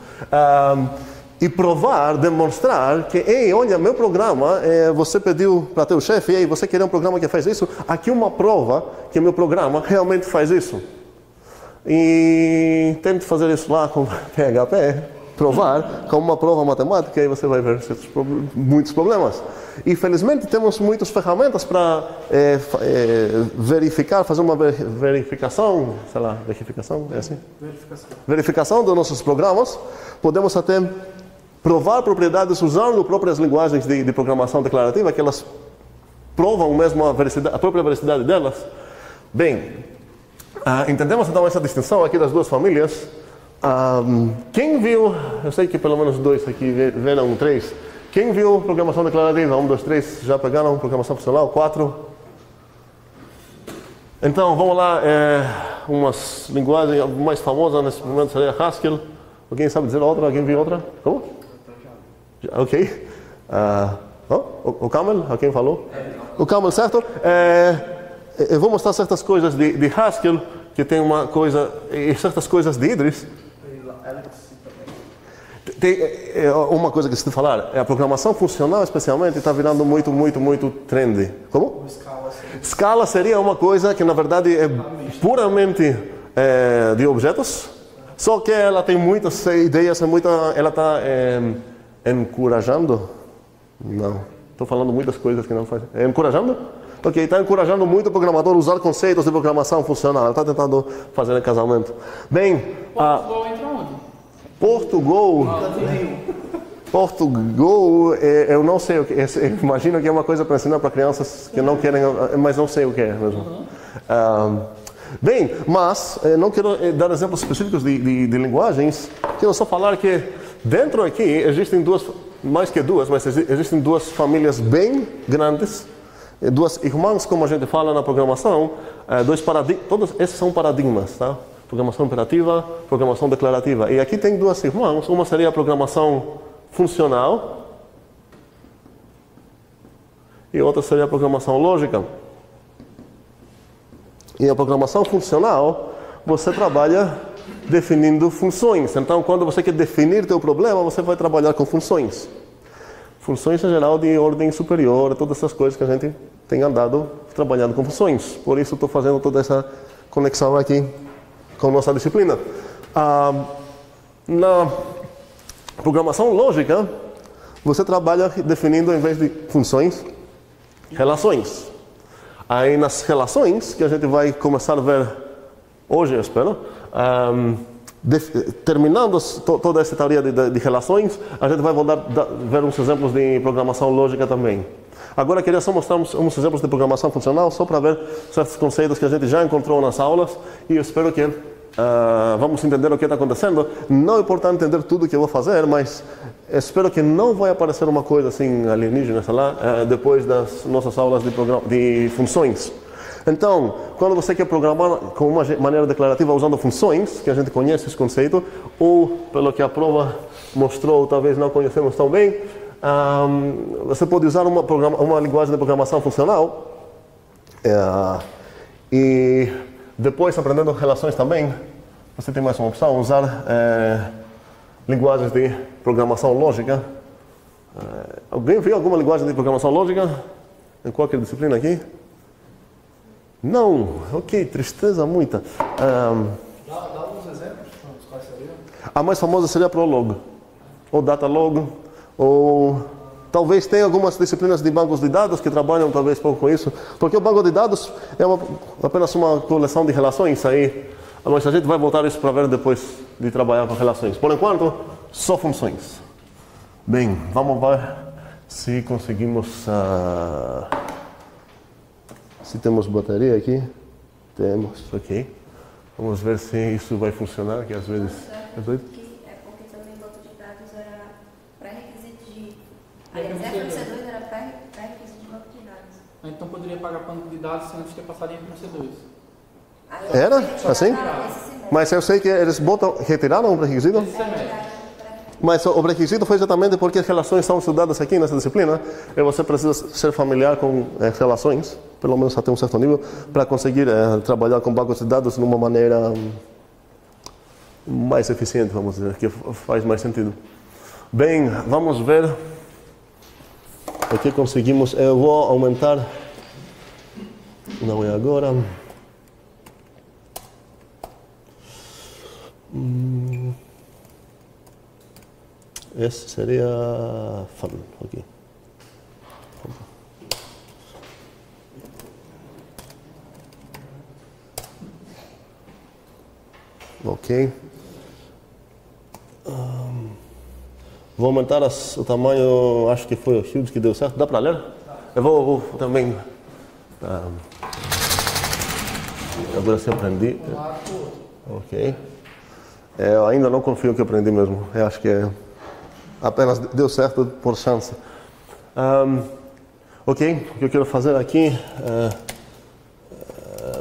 E provar, demonstrar que, ei, olha, meu programa, você pediu para teu chefe, ei, você quer um programa que faz isso? Aqui uma prova que meu programa realmente faz isso. E tente fazer isso lá com PHP, provar com uma prova matemática, e você vai ver muitos problemas. E felizmente temos muitas ferramentas para verificar, fazer uma verificação, sei lá, verificação, é assim? Verificação dos nossos programas. Podemos até provar propriedades usando próprias linguagens de programação declarativa, que elas provam mesmo a própria veracidade delas. Bem, entendemos então essa distinção aqui das duas famílias. Quem viu, eu sei que pelo menos 2 aqui viram 3. Quem viu programação declarativa? 1, 2, 3, já pegaram programação funcional? 4. Então, vamos lá, umas linguagens mais famosas nesse momento seria Haskell. Alguém sabe dizer outra? Alguém viu outra? Como? Ok. O Camel? Alguém falou? O Camel, certo? Eu vou mostrar certas coisas de Haskell, que tem uma coisa, e certas coisas de Idris. Tem uma coisa que se falar, a programação funcional especialmente está virando muito trendy. Como? Scala seria uma coisa que na verdade é puramente de objetos, só que ela tem muitas ideias, ela está encorajando? Não, estou falando muitas coisas que não faz. Encorajando? Ok, está encorajando muito o programador a usar conceitos de programação funcional. Ela está tentando fazer um casamento. Bem, Portugal entra onde? Portugal, eu não sei o que é. Imagino que é uma coisa para ensinar para crianças que não querem, mas não sei o que é mesmo. Bem, mas não quero dar exemplos específicos de linguagens. Quero só falar que dentro aqui existem mais que duas, mas existem 2 famílias bem grandes. 2 irmãs, como a gente fala na programação, 2 paradigmas, todos esses são paradigmas, tá? Programação imperativa, programação declarativa. E aqui tem 2 irmãs, uma seria a programação funcional e outra seria a programação lógica. E a programação funcional, você trabalha definindo funções. Então, quando você quer definir teu problema, você vai trabalhar com funções. Funções em geral de ordem superior, todas essas coisas que a gente tem andado trabalhando com funções. Por isso estou fazendo toda essa conexão aqui com nossa disciplina. Na programação lógica, você trabalha definindo, em vez de funções, relações. Aí nas relações, que a gente vai começar a ver hoje, eu espero, terminando toda essa teoria de relações, a gente vai voltar a ver uns exemplos de programação lógica também. Agora queria só mostrar uns exemplos de programação funcional, só para ver certos conceitos que a gente já encontrou nas aulas, e eu espero que vamos entender o que está acontecendo. Não é importante entender tudo o que eu vou fazer, mas espero que não vai aparecer uma coisa assim alienígena, sei lá, depois das nossas aulas de funções. Então, quando você quer programar com uma maneira declarativa usando funções, que a gente conhece esse conceito, ou pelo que a prova mostrou, talvez não conhecemos tão bem, você pode usar uma linguagem de programação funcional e depois, aprendendo relações também, você tem mais uma opção, usar linguagens de programação lógica. Alguém viu alguma linguagem de programação lógica em qualquer disciplina aqui? Não, ok, tristeza muita. Dá alguns exemplos, quais seriam? A mais famosa seria a Prolog, ou Datalog, ou talvez tenha algumas disciplinas de bancos de dados que trabalham talvez pouco com isso, porque o banco de dados é apenas uma coleção de relações aí, mas a gente vai voltar isso para ver depois de trabalhar com relações. Por enquanto, só funções. Bem, vamos ver se conseguimos... Se temos bateria aqui, temos, ok. Vamos ver se isso vai funcionar, que às vezes... É porque também banco de dados era pré-requisito de... Aliás, FC2 era pré-requisito de banco de dados. Então poderia pagar banco de dados sem antes ter passado em FC2. Era? Assim? Mas eu sei que eles retiraram o pré-requisito? Mas o requisito foi exatamente porque as relações são estudadas aqui nessa disciplina e você precisa ser familiar com relações, pelo menos até um certo nível, para conseguir trabalhar com bancos de dados de uma maneira mais eficiente, vamos dizer, que faz mais sentido. Bem, vamos ver o que conseguimos. Eu vou aumentar, não é agora. Esse seria fun, ok. Ok. Vou aumentar o tamanho, acho que foi o Hughes que deu certo. Dá para ler? Eu vou também. Agora se aprendi. Ok. Eu ainda não confio que aprendi mesmo. Eu acho que apenas deu certo por chance. Ok, o que eu quero fazer aqui é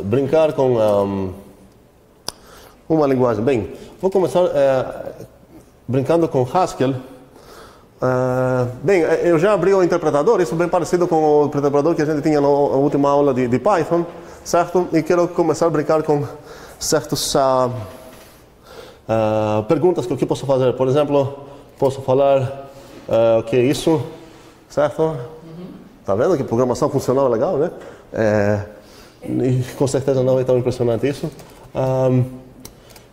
brincar com uma linguagem. Bem, vou começar brincando com Haskell. Bem, eu já abri o interpretador, isso é bem parecido com o interpretador que a gente tinha na última aula de Python, certo? E quero começar a brincar com certas perguntas que eu posso fazer. Por exemplo, posso falar o que é isso, certo? Tá vendo que programação funcional é legal, né? E com certeza não é tão impressionante isso.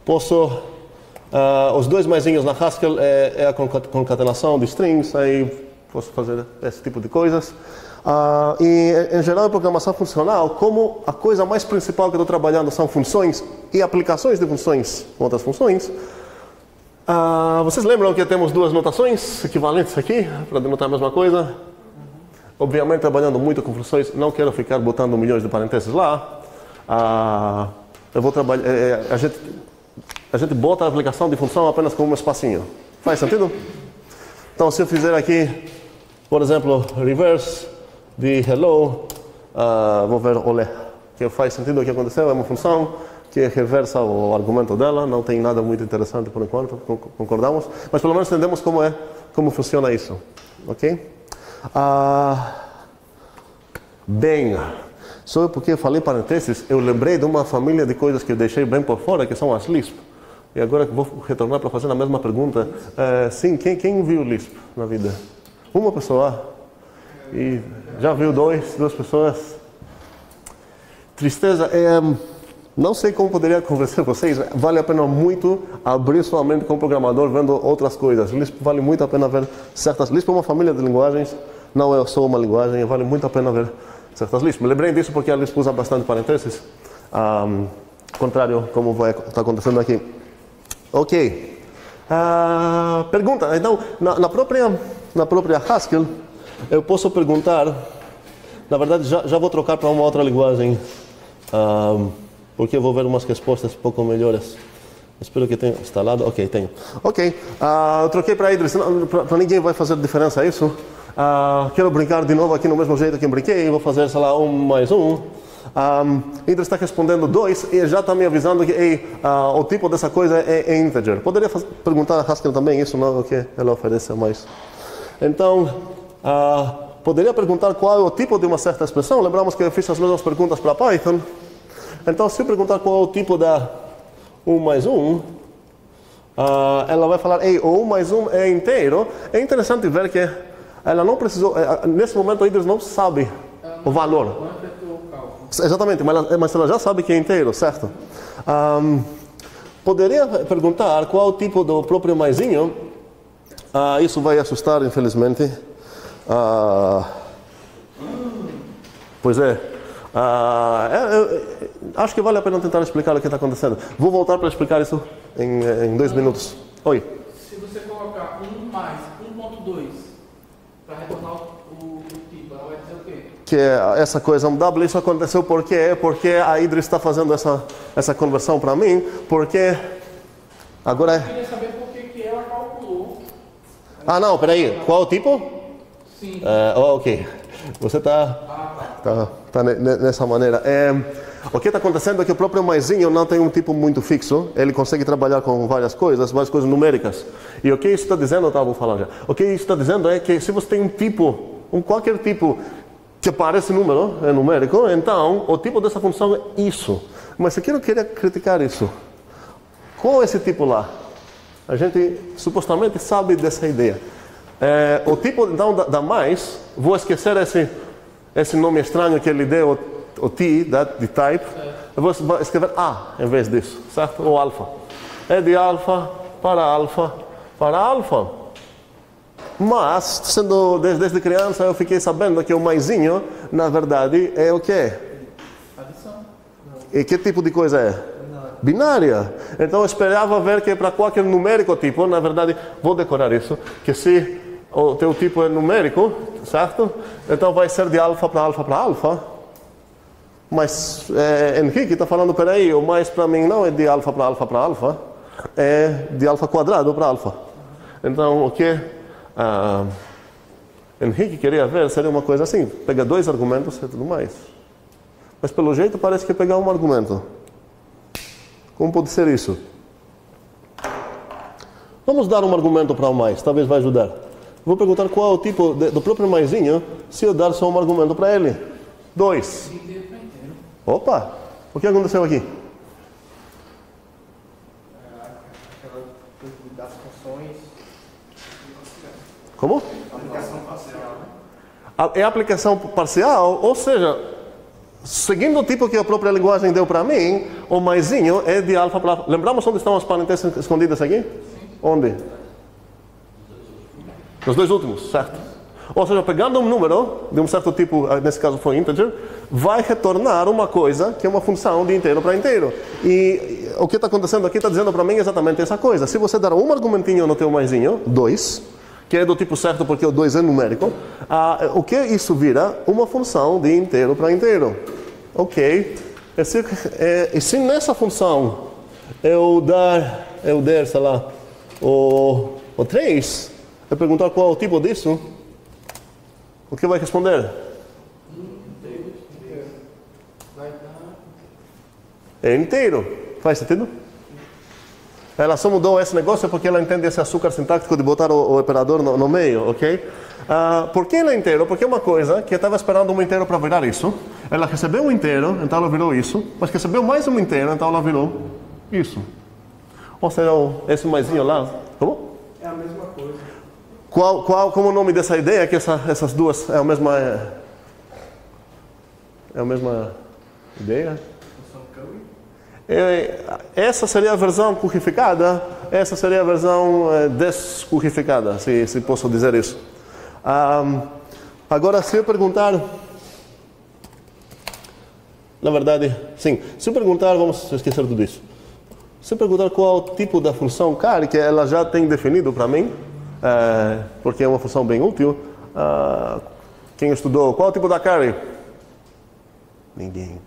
Posso... os dois maisinhos na Haskell é a concatenação de strings, aí posso fazer esse tipo de coisas. E em geral, em programação funcional, como a coisa mais principal que eu estou trabalhando são funções e aplicações de funções com outras funções, vocês lembram que temos duas notações equivalentes aqui, para denotar a mesma coisa? Obviamente, trabalhando muito com funções, não quero ficar botando milhões de parênteses lá. Eu vou trabalhar... A gente bota a aplicação de função apenas com um espacinho. Faz sentido? Então, se eu fizer aqui, por exemplo, reverse de hello, vou ver olé. Que faz sentido o que aconteceu, é uma função que reversa o argumento dela, não tem nada muito interessante por enquanto, concordamos, mas pelo menos entendemos como funciona isso. Ok? Bem, só porque eu falei parênteses, eu lembrei de uma família de coisas que eu deixei bem por fora, que são as Lisp. E agora vou retornar para fazer a mesma pergunta. Sim, quem viu Lisp na vida? Uma pessoa. E já viu duas pessoas? Tristeza. Não sei como poderia convencer vocês. Vale a pena muito abrir sua mente como programador vendo outras coisas. Lisp vale muito a pena ver certas... Lisp é uma família de linguagens, não é só uma linguagem. Vale muito a pena ver certas Lisp. Me lembrei disso porque a Lisp usa bastante parênteses. Contrário como vai estar acontecendo aqui. Ok. Pergunta. Então, na própria Haskell, eu posso perguntar... Na verdade, já vou trocar para uma outra linguagem, porque eu vou ver umas respostas um pouco melhores. Espero que tenha instalado. Ok, tenho. Ok. Eu troquei para Idris. Para ninguém vai fazer diferença isso. Quero brincar de novo aqui no mesmo jeito que eu brinquei. Vou fazer, sei lá, 1 mais 1. Idris está respondendo 2 e já está me avisando que o tipo dessa coisa é integer. Poderia perguntar a Haskell também isso, não? O que ela oferece mais. Então, poderia perguntar qual é o tipo de uma certa expressão. Lembramos que eu fiz as mesmas perguntas para Python. Então, se eu perguntar qual é o tipo da 1 mais 1, ela vai falar, o 1 mais 1 é inteiro. É interessante ver que ela não precisou, nesse momento o Idris não sabe o valor. Exatamente, mas ela já sabe que é inteiro, certo? Poderia perguntar qual é o tipo do próprio maisinho. Isso vai assustar, infelizmente. Pois é. Acho que vale a pena tentar explicar o que está acontecendo. Vou voltar para explicar isso em 2 minutos. Oi. Se você colocar 1 mais 1.2 para retornar o tipo, ela vai dizer o quê? Que essa coisa é um double, isso aconteceu por quê? Porque a Idris está fazendo essa conversão para mim, porque agora Eu queria saber por que ela calculou. não, peraí, qual o tipo? Sim. Ok, você está nessa maneira. O que está acontecendo é que o próprio maisinho não tem um tipo muito fixo, ele consegue trabalhar com várias coisas numéricas. E o que isso está dizendo, vou falar já. O que isso está dizendo é que se você tem um tipo, qualquer tipo que parece número, é numérico, então o tipo dessa função é isso. Mas aqui eu queria criticar isso. Qual é esse tipo lá? A gente supostamente sabe dessa ideia. O tipo então da mais, vou esquecer esse nome estranho que ele deu, o T, de type, eu vou escrever A em vez disso, certo? Ou alfa. É de alfa para alfa para alfa. Mas, desde criança, eu fiquei sabendo que o maisinho, na verdade, é o quê? Adição. E que tipo de coisa é? Binária. Então eu esperava ver que para qualquer numérico tipo, na verdade, vou decorar isso, que se o teu tipo é numérico, certo? Então vai ser de alfa para alfa para alfa. Mas Henrique está falando, peraí, o mais para mim não é de alfa para alfa para alfa, é de alfa quadrado para alfa. Então o que Henrique queria ver seria uma coisa assim, pega dois argumentos e tudo mais. Mas pelo jeito parece que é pegar um argumento. Como pode ser isso? Vamos dar um argumento para o mais, talvez vai ajudar. Vou perguntar qual é o tipo do próprio maisinho se eu dar só um argumento para ele. 2. Opa! O que aconteceu aqui? Aquela coisa das funções. Como? Aplicação parcial. É aplicação parcial, ou seja, seguindo o tipo que a própria linguagem deu para mim, o maisinho é de alfa para alfa. Lembramos onde estão as parênteses escondidas aqui? Sim. Onde? Nos dois últimos, certo? Ou seja, pegando um número de um certo tipo, nesse caso foi integer, vai retornar uma coisa que é uma função de inteiro para inteiro. E o que está acontecendo aqui está dizendo para mim exatamente essa coisa. Se você der um argumentinho no teu maisinho, 2, que é do tipo certo porque o 2 é numérico, o que isso vira? Uma função de inteiro para inteiro. Ok. E se nessa função eu der, sei lá, o 3, eu perguntar qual é o tipo disso, o que vai responder? É inteiro. Faz sentido? Ela só mudou esse negócio porque ela entende esse açúcar sintático de botar o operador no meio, ok? Por que ela é inteiro? Porque é uma coisa que eu estava esperando um inteiro para virar isso. Ela recebeu um inteiro, então ela virou isso. Mas recebeu mais um inteiro, então ela virou isso. Ou seja, esse maisinho lá... Como? É a mesma coisa. Como o nome dessa ideia é que essas duas é a mesma ideia? Essa seria a versão currificada, essa seria a versão descurrificada, se posso dizer isso. Agora, se eu perguntar, na verdade, sim, se eu perguntar, vamos esquecer tudo isso. Se eu perguntar qual é o tipo da função car, que ela já tem definido para mim, porque é uma função bem útil. Quem estudou? Qual é o tipo da carry? Ninguém.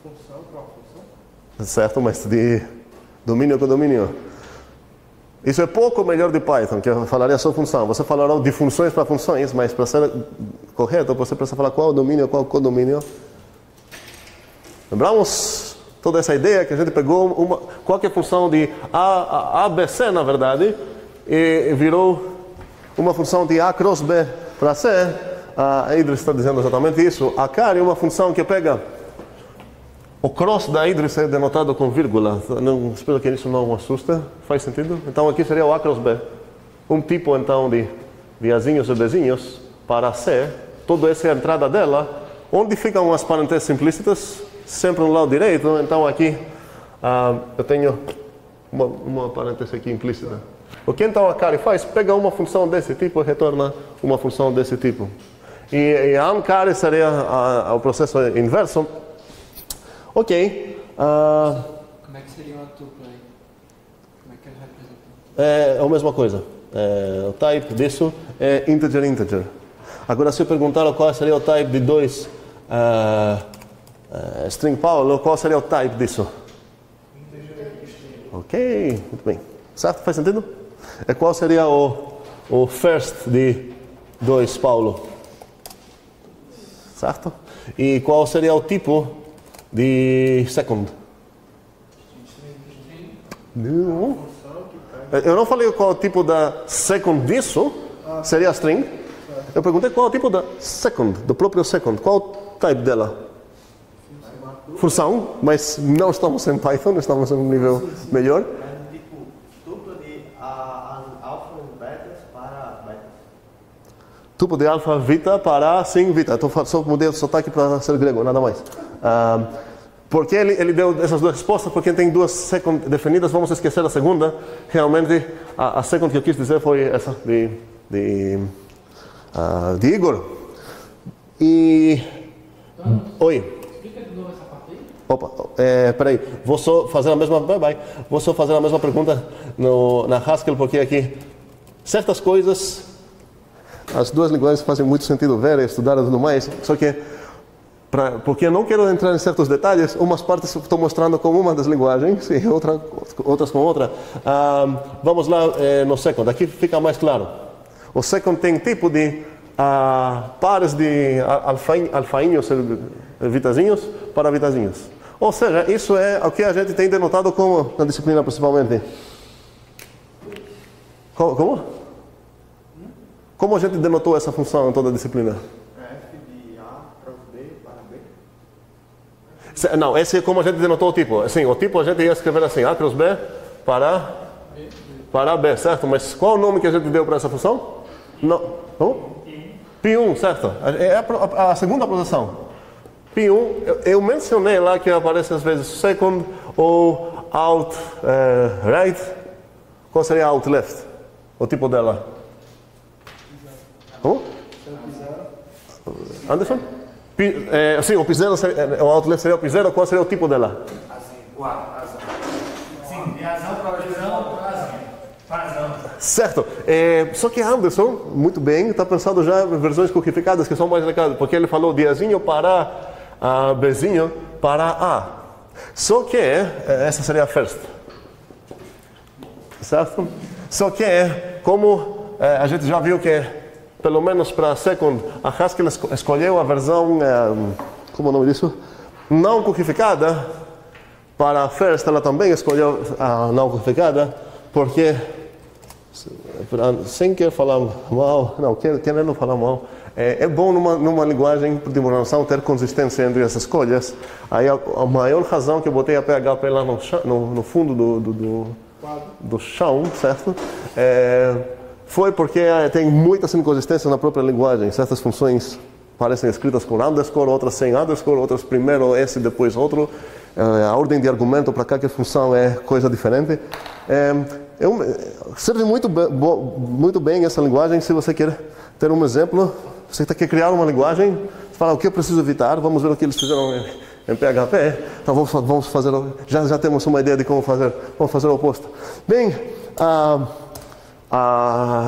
Uma função para uma função? Certo, mas de domínio com domínio. Isso é pouco melhor de Python, que eu falaria só função. Você falará de funções para funções, mas para ser correto, você precisa falar qual é o domínio, qual é o codomínio. Lembramos toda essa ideia que a gente pegou qualquer função de ABC, na verdade, e virou uma função de A cross B para C. A Idris está dizendo exatamente isso. A car é uma função que pega o cross da Idris é denotado com vírgula. Espero que isso não assusta. Faz sentido? Então aqui seria o A cross B. Um tipo então de Azinhos e Bzinhos para C. Toda essa é a entrada dela. Onde ficam as parênteses implícitas? Sempre no lado direito, então aqui eu tenho uma parêntese aqui implícita. O que então a carry faz? Pega uma função desse tipo e retorna uma função desse tipo. E a uncarry seria o processo inverso. Ok. Como é que seria uma tupla aí? Como é que ele representa? É a mesma coisa. O type disso é integer. Agora se eu perguntar qual seria o type de 2... string Paulo, qual seria o type disso? Ok, muito bem. Certo? Faz sentido? Qual seria o first de 2 Paulo? Certo? E qual seria o tipo de second? Não. Eu não falei qual é o tipo da second disso, seria string. Eu perguntei qual é o tipo da second, do próprio second. Qual o type dela? Função, mas não estamos em Python, estamos em um nível melhor. Tipo, tuplo de alfa e betas para beta. Tuplo de alfa, vita para sim, vita. Só mudei o sotaque para ser grego, nada mais. Porque ele deu essas duas respostas, porque tem duas second definidas, vamos esquecer a segunda. Realmente, a second que eu quis dizer foi essa de Igor. E... Oi. Opa, peraí, vou só fazer a mesma pergunta na Haskell, porque aqui certas coisas, as duas linguagens fazem muito sentido ver, estudar e tudo mais, só que porque eu não quero entrar em certos detalhes, umas partes estou mostrando com uma das linguagens e outras com outra. Vamos lá no second, aqui fica mais claro. O second tem tipo de pares de alfainhos, vitazinhos para vitazinhos. Ou seja, isso é o que a gente tem denotado como na disciplina principalmente. Como? Como a gente denotou essa função em toda a disciplina? F de A para B para B. Não, esse é como a gente denotou o tipo. Assim, o tipo a gente ia escrever assim, A cruz B para B, certo? Mas qual o nome que a gente deu para essa função? Não. P1, certo? É a segunda posição. P1, eu mencionei lá que aparece às vezes second ou out right. Qual seria out left? O tipo dela? Como? Anderson? Sim, o P0 seria, o out left seria o P0. Qual seria o tipo dela? Sim, de razão para razão. Certo. Só que Anderson, muito bem, está pensando já em versões codificadas que são mais legais, porque ele falou de Azinho para Bzinho para A. Só que essa seria a first. Certo? Só que como a gente já viu que pelo menos para second a Haskell escolheu a versão, como é o nome disso? Não codificada. Para a first ela também escolheu a não codificada, porque sem querer falar mal, não, querendo falar mal, é bom numa linguagem de programação ter consistência entre essas escolhas. Aí a maior razão que eu botei a PHP lá no fundo do chão, certo? Foi porque tem muitas inconsistências na própria linguagem. Certas funções parecem escritas com underscore, outras sem underscore, outras primeiro S, depois outro. A ordem de argumento para cada função é coisa diferente. Serve muito bem essa linguagem se você quer ter um exemplo. Você quer criar uma linguagem, você fala o que eu preciso evitar, vamos ver o que eles fizeram em PHP. Então vamos fazer, já temos uma ideia de como fazer, vamos fazer o oposto. Bem,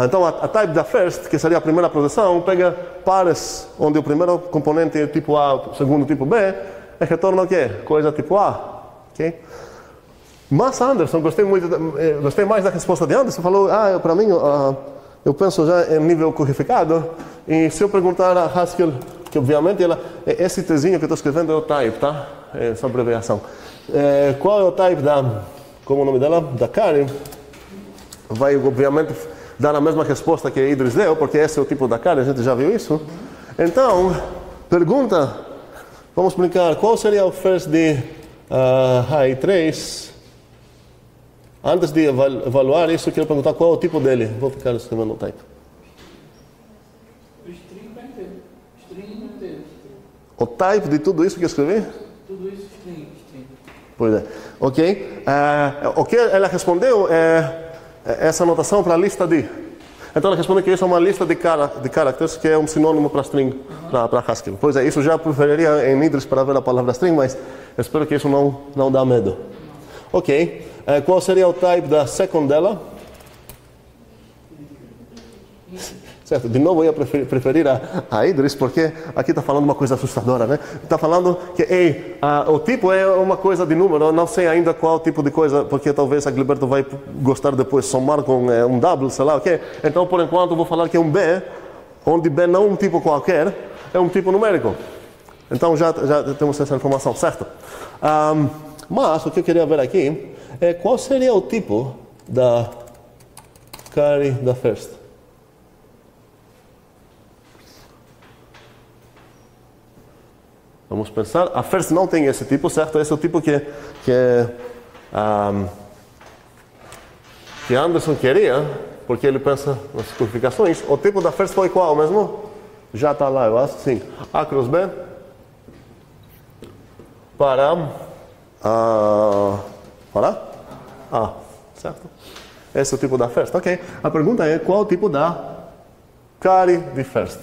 então a type da first, que seria a primeira projeção, pega pares onde o primeiro componente é tipo A, o segundo tipo B, e retorna o quê? Coisa tipo A. Okay? Mas Anderson, gostei mais da resposta de Anderson, falou, para mim, eu penso já em nível codificado, e se eu perguntar a Haskell, que obviamente esse Tzinho que eu estou escrevendo é o type, tá? Essa abreviação. Qual é o type como é o nome dela? Da Karen, vai obviamente dar a mesma resposta que a Idris deu, porque esse é o tipo da Karen, a gente já viu isso. Então, pergunta, vamos brincar, qual seria o first de i3? Antes de evaluar isso, eu quero perguntar qual é o tipo dele. Vou ficar escrevendo o type. O string vai inteiro. String inteiro. O type de tudo isso que eu escrevi? Tudo isso string. Pois é. Ok. O que ela respondeu é essa anotação para a lista de. Então ela responde que isso é uma lista de characters, que é um sinônimo para string, para Haskell. Pois é, isso já preferiria em Idris para ver a palavra string, mas espero que isso não dá medo. Ok. Qual seria o type da second dela? Certo, de novo eu ia preferir a Idris, porque aqui está falando uma coisa assustadora, né? Está falando que o tipo é uma coisa de número, eu não sei ainda qual tipo de coisa, porque talvez a Gilberto vai gostar depois de somar com um double, sei lá o quê. Então, por enquanto, eu vou falar que é um B, onde B não é um tipo qualquer, é um tipo numérico. Então já temos essa informação, certo? Mas o que eu queria ver aqui é qual seria o tipo da carry da first. Vamos pensar, a first não tem esse tipo, certo? Esse é o tipo que Anderson queria, porque ele pensa nas codificações. O tipo da first foi qual mesmo? Já está lá, eu acho, sim. A cruz B para A, certo? Esse é o tipo da first, ok. A pergunta é, qual é o tipo da carry de first?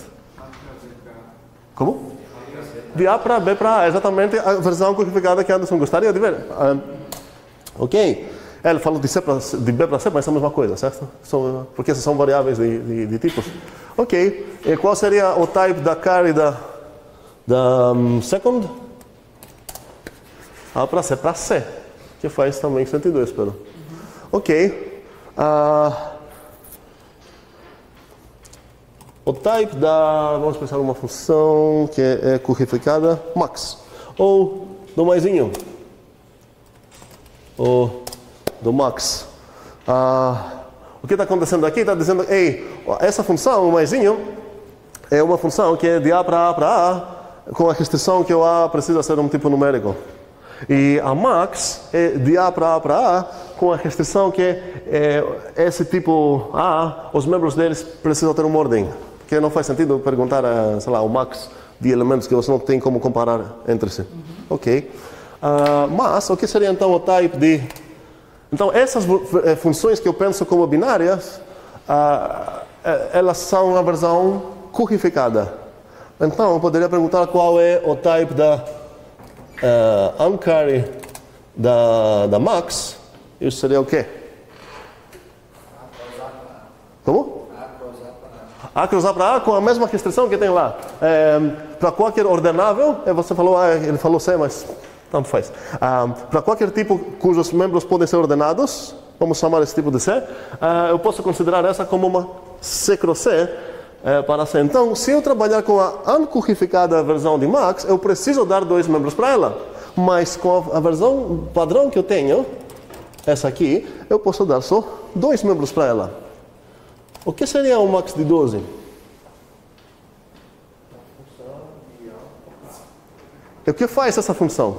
Como? De A para B para A, exatamente a versão codificada que Anderson gostaria de ver. Ok. Ele falou de B para C, mas é a mesma coisa, certo? Porque essas são variáveis de tipos. Ok. E qual seria o type da carry da second? A para C para C. Que faz também sentido, eu espero. Ok. O type vamos pensar numa função que é codificada max. Ou do maisinho. Ou do max. O que está acontecendo aqui? Está dizendo, ei, essa função, o maisinho, é uma função que é de A para A, com a restrição que o A precisa ser um tipo numérico. E a max é de A para A, com a restrição que esse tipo A, os membros deles precisam ter uma ordem. Porque não faz sentido perguntar, sei lá, o max de elementos que você não tem como comparar entre si. Ok. Mas, o que seria então o type de... Então, essas funções que eu penso como binárias, elas são a versão codificada. Então, eu poderia perguntar qual é o type da uncarry da max. Isso seria o quê? Como? A cruzar para A com a mesma restrição que tem lá. Para qualquer ordenável, você falou, ele falou C, mas tanto faz. Para qualquer tipo cujos membros podem ser ordenados, vamos chamar esse tipo de C, eu posso considerar essa como uma C cross C para C. Então, se eu trabalhar com a uncodificada versão de max, eu preciso dar 2 membros para ela. Mas com a versão padrão que eu tenho, essa aqui, eu posso dar só 2 membros para ela. O que seria o max de 12? E o que faz essa função?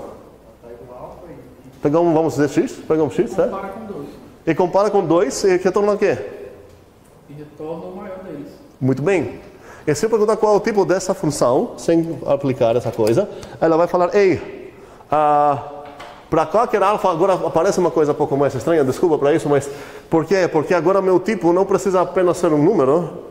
Pega vamos dizer x? Pega um x, certo? Compara com 2. E compara com 2 e retorna o quê? E retorna o maior deles. Muito bem. E se eu perguntar qual é o tipo dessa função, sem aplicar essa coisa, ela vai falar, ei, para qualquer alfa, agora aparece uma coisa um pouco mais estranha, desculpa para isso, mas por quê? Porque agora meu tipo não precisa apenas ser um número,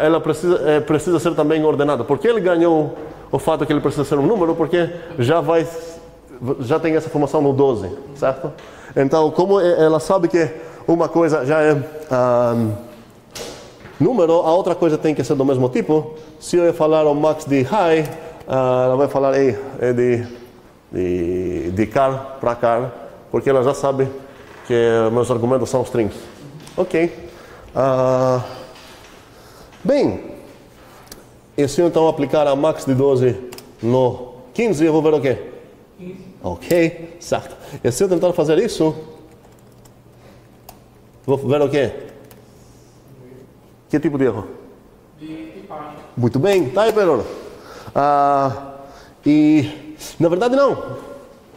ela precisa ser também ordenada. Por que ele ganhou o fato que ele precisa ser um número? Porque já tem essa informação no 12, certo? Então, como ela sabe que uma coisa já é número, a outra coisa tem que ser do mesmo tipo. Se eu falar o max de high, ela vai falar, ei, é de car para car, porque ela já sabe que meus argumentos são strings. Ok. Bem, e se eu então aplicar a max de 12 no 15, eu vou ver o quê? 15. Ok, certo. E se eu tentar fazer isso, vou ver o quê? Que tipo de erro? De tipagem. Muito bem, type error. E na verdade não.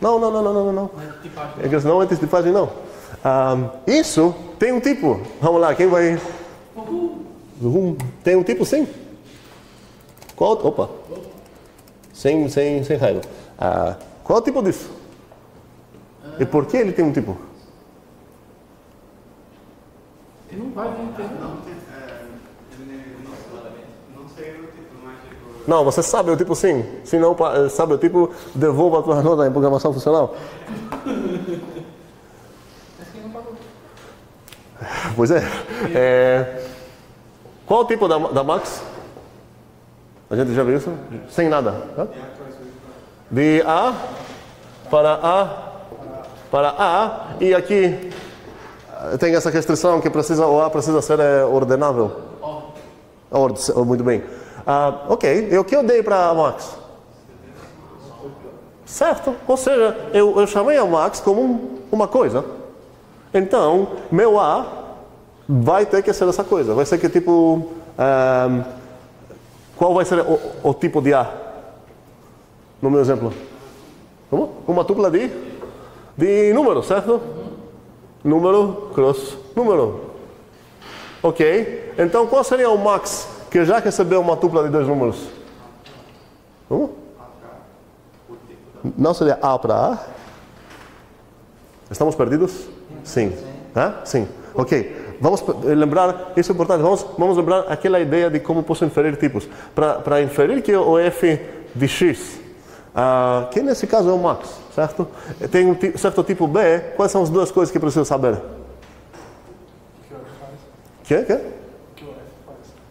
Não. É que não é tipagem não. Isso tem um tipo. Vamos lá, quem vai? Tem um tipo sim. Qual? Opa. Sem raiva. Qual é o tipo disso? E por que ele tem um tipo? Ele não vai vir inteiro, não. Não, você sabe o tipo sim. Se não sabe o tipo, devolva a tua nota em programação funcional. Pois é. Qual o tipo da max? A gente já viu isso? Sem nada. Tá? De A para A. E aqui tem essa restrição que o A precisa ser ordenável. Muito bem. Ok, e o que eu dei para a max? Certo? Ou seja, eu chamei a max como uma coisa. Então, meu A vai ter que ser essa coisa. Vai ser que tipo... qual vai ser o tipo de A? No meu exemplo. Como? Uma tupla de número, certo? Número, cross, número. Ok? Então, qual seria o max que já recebeu uma tupla de dois números? Como? Não seria A para A? Estamos perdidos? Sim. Sim. Ok. Vamos lembrar, isso é importante, vamos lembrar aquela ideia de como posso inferir tipos. Para inferir que o f de x, que nesse caso é o max, certo? Tem um certo tipo B, quais são as duas coisas que preciso saber? Que?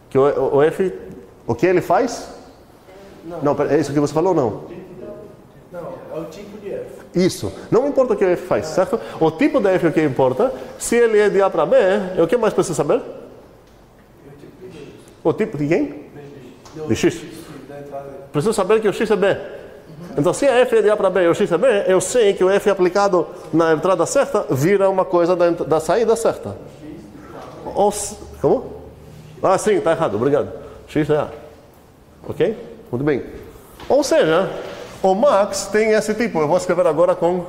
Que o f, o que ele faz? Não, é isso que você falou ou não? Não, é o tipo de f. Isso. Não importa o que o f faz, certo? O tipo de f é o que importa. Se ele é de A para B, o que mais precisa saber? O tipo de quem? De x. Preciso saber que o x é B. Então, se a f é de A para B e o x é B, eu sei que o f aplicado na entrada certa vira uma coisa da saída certa. Como? Ah, sim, está errado. Obrigado. X é A. Ok? Muito bem. Ou seja... O max tem esse tipo, eu vou escrever agora com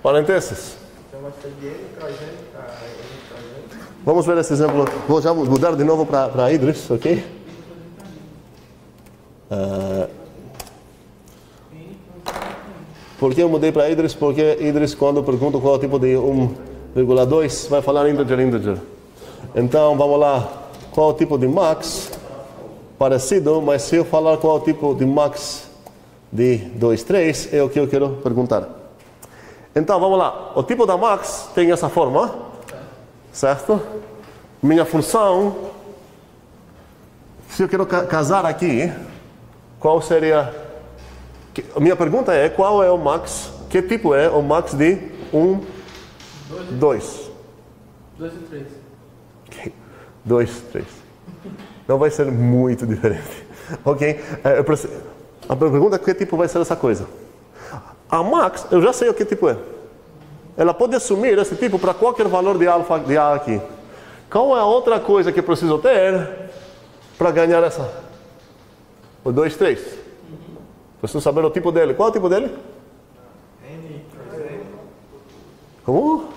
parênteses. Vamos ver esse exemplo. Vou já mudar de novo para Idris, ok? Por que eu mudei para Idris? Porque Idris, quando eu pergunto qual é o tipo de 1,2, vai falar integer. Então, vamos lá. Qual é o tipo de max? Parecido, mas se eu falar qual é o tipo de max de 2, 3, é o que eu quero perguntar. Então, vamos lá. O tipo da max tem essa forma, certo? Minha função, se eu quero casar aqui, qual seria... A minha pergunta é, qual é o max? Que tipo é o max de 1, 2? 2 e 3. Ok. 2, 3. Não vai ser muito diferente. Ok? A pergunta é que tipo vai ser essa coisa. A max, eu já sei o que tipo é. Ela pode assumir esse tipo para qualquer valor de alfa de A aqui. Qual é a outra coisa que eu preciso ter para ganhar essa? O 2, 3. Preciso saber o tipo dele. Qual é o tipo dele? Como?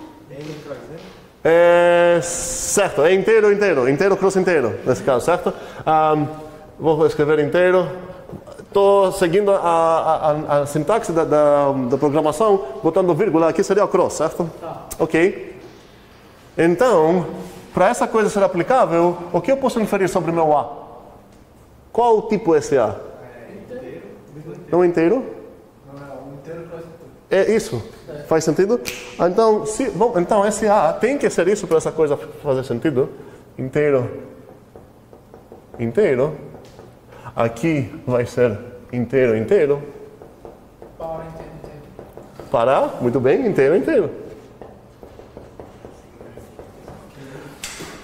Certo, é inteiro. Inteiro cross inteiro, nesse caso, certo? Vou escrever inteiro. Estou seguindo a sintaxe da programação, botando vírgula, aqui seria o cross, certo? Ok. Então, para essa coisa ser aplicável, o que eu posso inferir sobre o meu A? Qual o tipo esse A? Não inteiro? Não, inteiro cross. É isso. Faz sentido? Então, esse A tem que ser isso para essa coisa fazer sentido? Inteiro. Aqui vai ser inteiro. Para, muito bem, inteiro.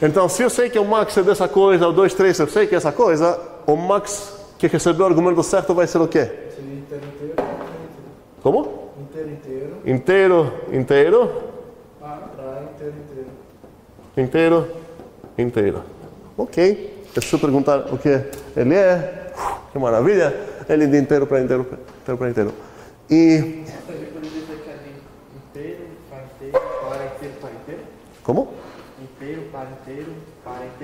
Então, se eu sei que o max é dessa coisa, o 2, 3, eu sei que é essa coisa, o max que recebeu o argumento certo vai ser o quê? Seria inteiro. Como? Inteiro. Inteiro. Inteiro. Ok. Deixa eu perguntar o que ele é. Que maravilha. Ele é de inteiro para inteiro. E... Inteiro, para inteiro. Como? Inteiro, para inteiro.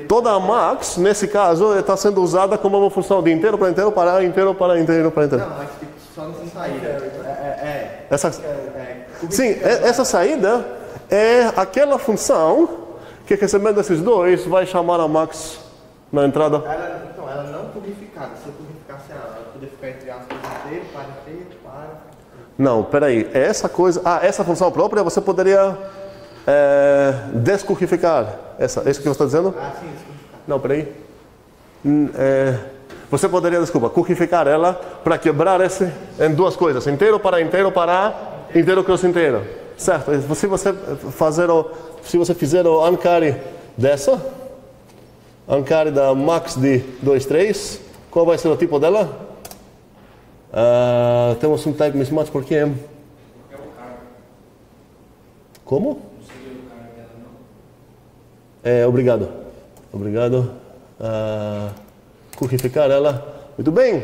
Toda a max, nesse caso, está sendo usada como uma função de inteiro para inteiro. Não, mas tipo, só nessa saída. Sim, essa saída é aquela função que, recebendo esses dois, vai chamar a max na entrada. Ela não publificada. Se eu publicasse ela poderia ficar entre aspas inteiro, para. Não, peraí. Essa coisa... essa função própria você poderia descurrificar. Isso que você está dizendo? Sim, descurrificar. Não, peraí. Você poderia, currificar ela para quebrar esse em duas coisas. Inteiro para inteiro cross inteiro. Certo? Se você fizer o ancari dessa, ancari da max de 2, 3, qual vai ser o tipo dela? Temos um type mismatch porque... É o cara. Como? Não seria o cara dela, não? Obrigado. Obrigado. Curificar ela. Muito bem.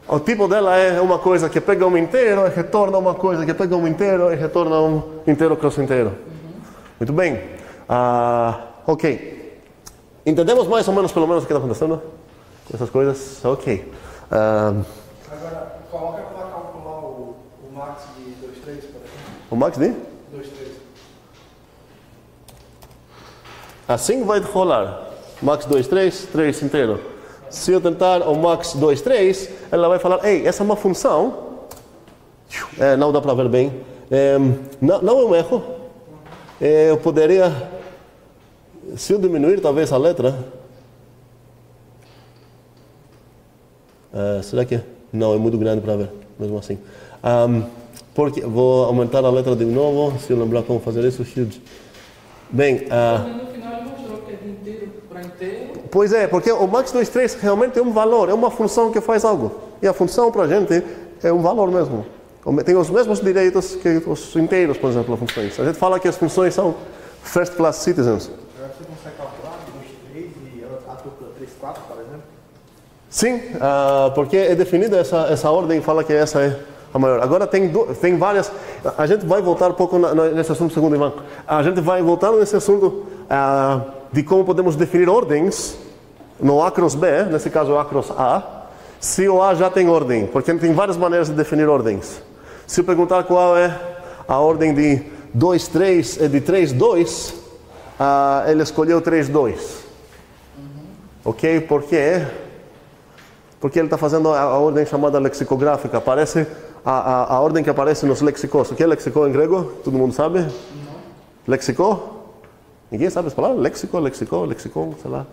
O tipo dela é uma coisa que pega um inteiro e retorna uma coisa que pega um inteiro e retorna um inteiro cross inteiro. Muito bem. Ok. Entendemos mais ou menos pelo menos o que está acontecendo? Essas coisas? Ok. Agora, coloca para calcular o max de 2,3, por exemplo. O max de? 2,3. Assim vai rolar. Max 2,3, 3 inteiro. Se eu tentar o max 2,3, ela vai falar, ei, essa é uma função. Não dá para ver bem. Não é um erro. Eu poderia, se eu diminuir talvez a letra. Será que? Não, é muito grande para ver, mesmo assim. Porque vou aumentar a letra de novo, se eu lembrar como fazer isso. Huge. Bem, No final ele mostrou que é de inteiro para inteiro. pois é, porque o max 2,3 realmente é um valor, é uma função que faz algo. E a função para a gente é um valor mesmo. Tem os mesmos direitos que os inteiros, por exemplo, as funções. A gente fala que as funções são first class citizens. Agora você consegue calcular 2,3 e a dupla 3,4, por exemplo? Sim, porque é definida essa ordem, fala que essa é a maior. Agora tem várias. A gente vai voltar um pouco nesse assunto, segundo Ivan. A gente vai voltar nesse assunto de como podemos definir ordens no A cross B, nesse caso o A cross A, se o A já tem ordem, porque tem várias maneiras de definir ordens. Se eu perguntar qual é a ordem de 2,3 e de 3,2, ele escolheu 3,2. Ok? Por quê? Porque ele está fazendo a ordem chamada lexicográfica. Aparece a ordem que aparece nos lexicos. O que é lexicô em grego? Todo mundo sabe? Não. Lexicô? Ninguém sabe essa palavra? Lexicon, sei lá.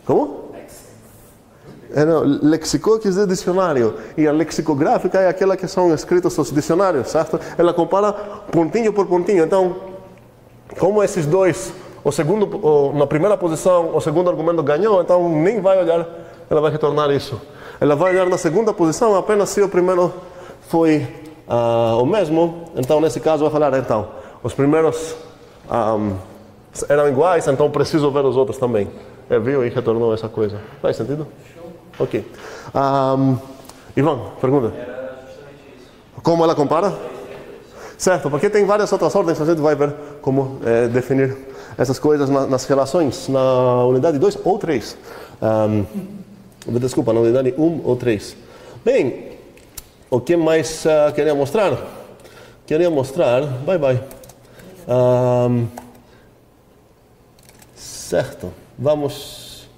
Como? Lexicô quer dizer dicionário. E a lexicográfica é aquela que são escritos os dicionários, certo? Ela compara pontinho por pontinho. Então, como esses dois... na primeira posição, o segundo argumento ganhou, então nem vai olhar, ela vai retornar isso. Ela vai olhar na segunda posição apenas se o primeiro foi o mesmo, então nesse caso vai falar, então, os primeiros eram iguais, então preciso ver os outros também. Viu e retornou essa coisa. Faz sentido? Ok. Ivan, pergunta. Era justamente isso. Como ela compara? Certo, porque tem várias outras ordens, a gente vai ver como definir essas coisas nas relações, na unidade 2 ou 3. Desculpa, na unidade 1 ou 3. Bem, o que mais queria mostrar? Bye. Certo, vamos...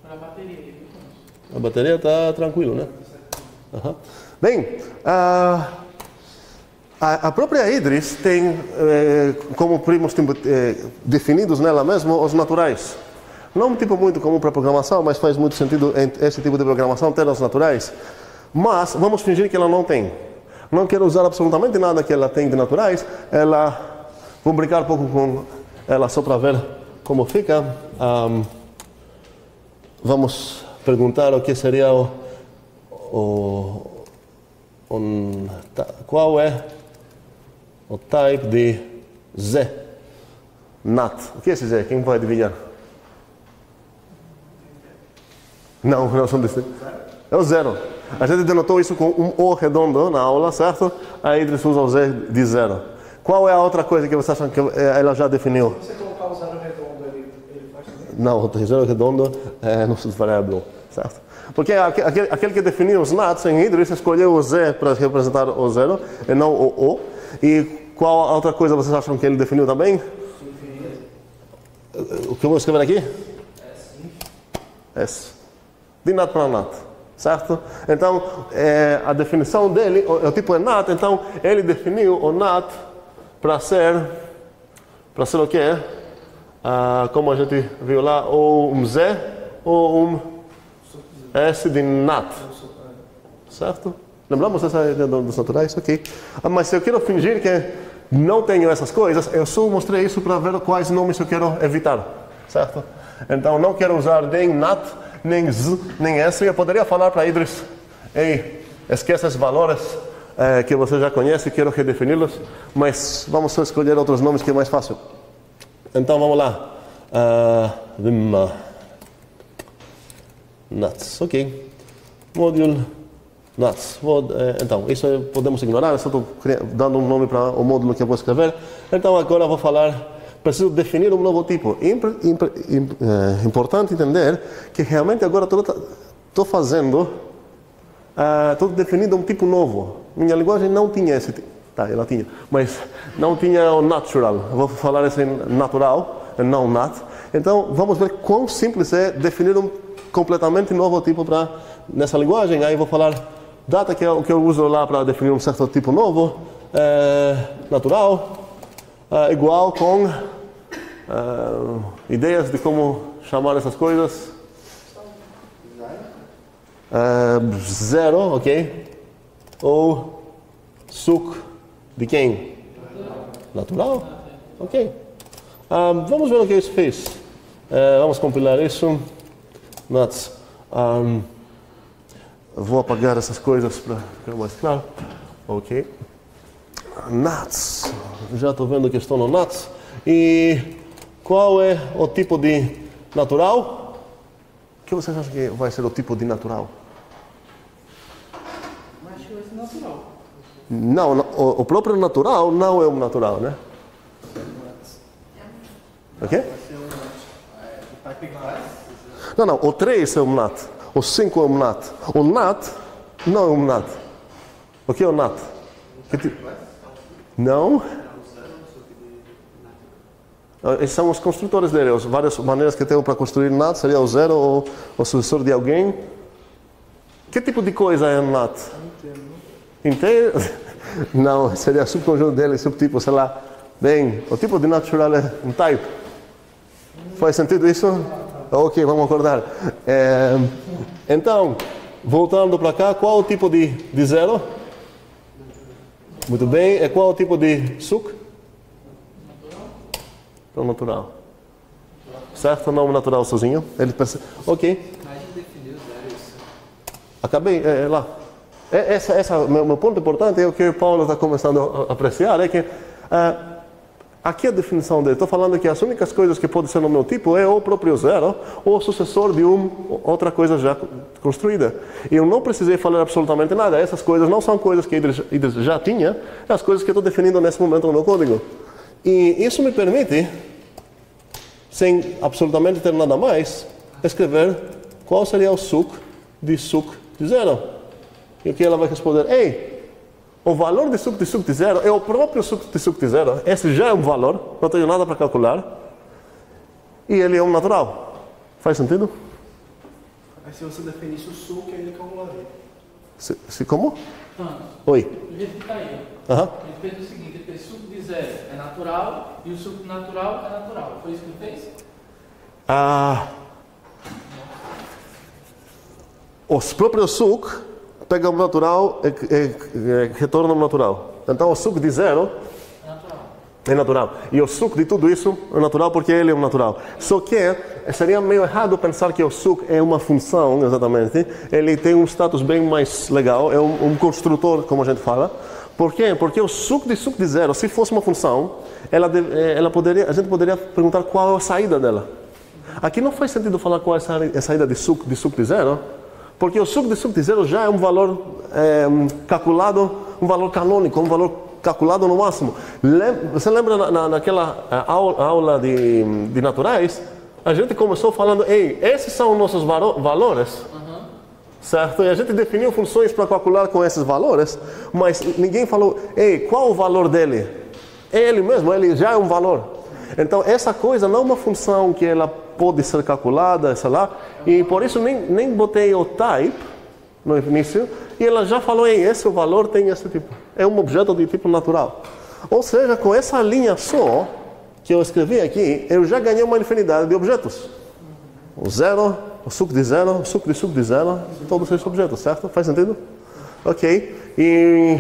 Para a bateria. A bateria está tranquilo, né? Bem, a própria Idris tem como primos definidos nela mesmo os naturais. Não tipo muito comum para programação, mas faz muito sentido em esse tipo de programação ter os naturais. Mas vamos fingir que ela não tem. Não quero usar absolutamente nada que ela tem de naturais. Vou brincar um pouco com ela só para ver como fica. Vamos perguntar o que seria qual é o type de Z? NAT. O que é esse Z? Quem vai adivinhar? Não são desse. É o zero. A gente denotou isso com um O redondo na aula, certo? A Idris usa o Z de zero. Qual é a outra coisa que você acha que ela já definiu? Se você colocar o zero redondo, ele faz também? Não, o zero redondo é no variável, certo? Porque aquele que definiu os NATs em Idris escolheu o Z para representar o zero e não o O. E qual outra coisa vocês acham que ele definiu também? O que eu vou escrever aqui? S. De NAT para NAT, certo? Então, a definição dele, o tipo é NAT, então ele definiu o NAT para ser o quê? Como a gente viu lá, ou um Z ou um S de NAT, certo? Lembramos dessa ideia dos naturais? Ok. Mas se eu quero fingir que não tenho essas coisas, eu só mostrei isso para ver quais nomes eu quero evitar, certo? Então não quero usar nem nat, nem z, nem s. Eu poderia falar para Idris, ei, esquece esses valores que você já conhece, quero redefini-los, mas vamos só escolher outros nomes que é mais fácil. Então vamos lá. Nuts, ok. Module nuts. Então, isso podemos ignorar, eu só estou dando um nome para o módulo que eu vou escrever. Então agora eu vou falar, preciso definir um novo tipo. Importante entender que realmente agora estou fazendo, estou definindo um tipo novo. Minha linguagem não tinha esse tipo. Tá, ela tinha, mas não tinha o natural. Eu vou falar isso em natural, não nat. Então vamos ver quão simples é definir um completamente novo tipo nessa linguagem. Aí eu vou falar data, que é o que eu uso lá para definir um certo tipo novo, natural, igual com ideias de como chamar essas coisas. Zero, ok? Ou suc de quem? Natural? Ok. Vamos ver o que isso fez. Vamos compilar isso. Nuts. Vou apagar essas coisas para ficar mais claro. Ok. Nuts. Já estou vendo que estou no nuts. E qual é o tipo de natural? O que vocês acham que vai ser o tipo de natural? Acho que vai ser natural. Não, o próprio natural não é um natural, né? O quê? Não, o 3 é um nat. O 5 é um nat. O nat não é um nat. O que é o nat? Não? Esses são os construtores dele. As várias maneiras que tenho para construir nat seria o zero ou o sucessor de alguém. Que tipo de coisa é um nat? Inteiro? Não, seria subconjunto dele, subtipo, sei lá. Bem, o tipo de natural é um type. Faz sentido isso? Ok, vamos acordar. Então, voltando para cá, qual o tipo de zero? Muito bem. E qual o tipo de suc? Então, natural. Certo? Não natural sozinho. Ele percebe. Ok. Acabei, lá. Meu ponto importante é o que o Paulo está começando a apreciar, é que aqui a definição dele, estou falando que as únicas coisas que podem ser no meu tipo é o próprio zero ou o sucessor de outra coisa já construída. E eu não precisei falar absolutamente nada. Essas coisas não são coisas que Idris já tinha, é as coisas que eu estou definindo nesse momento no meu código. E isso me permite, sem absolutamente ter nada mais, escrever qual seria o suc de zero. E o que ela vai responder? Ei, o valor de suc de zero é o próprio suc de zero. Esse já é um valor, não tenho nada para calcular. E ele é um natural. Faz sentido? Aí se você definisse o suc, ele calcularia. Se como? Oi. Do jeito que está aí. Aham. Ele fez o seguinte, ele fez suco de zero é natural e o suco natural é natural. Foi isso que ele fez? Os próprios suc pega o natural e retorna o natural. Então o suc de zero é natural. E o suc de tudo isso é natural porque ele é um natural. Só que seria meio errado pensar que o suc é uma função, exatamente. Ele tem um status bem mais legal, é um construtor, como a gente fala. Por quê? Porque o suc de zero, se fosse uma função, a gente poderia perguntar qual é a saída dela. Aqui não faz sentido falar qual é a saída de suc de zero, porque o suc de zero já é um valor calculado, um valor canônico, um valor calculado no máximo. Você lembra naquela aula de naturais? A gente começou falando, ei, esses são nossos valores, certo? E a gente definiu funções para calcular com esses valores, mas ninguém falou, ei, qual o valor dele? É ele mesmo, ele já é um valor. Então essa coisa não é uma função que ela pode ser calculada, sei lá, e por isso nem botei o type no início, e ela já falou, ei, esse valor tem esse tipo, é um objeto de tipo natural. Ou seja, com essa linha só que eu escrevi aqui, eu já ganhei uma infinidade de objetos. O zero, o suc de zero, o suc de zero, todos esses objetos, certo? Faz sentido? Ok. E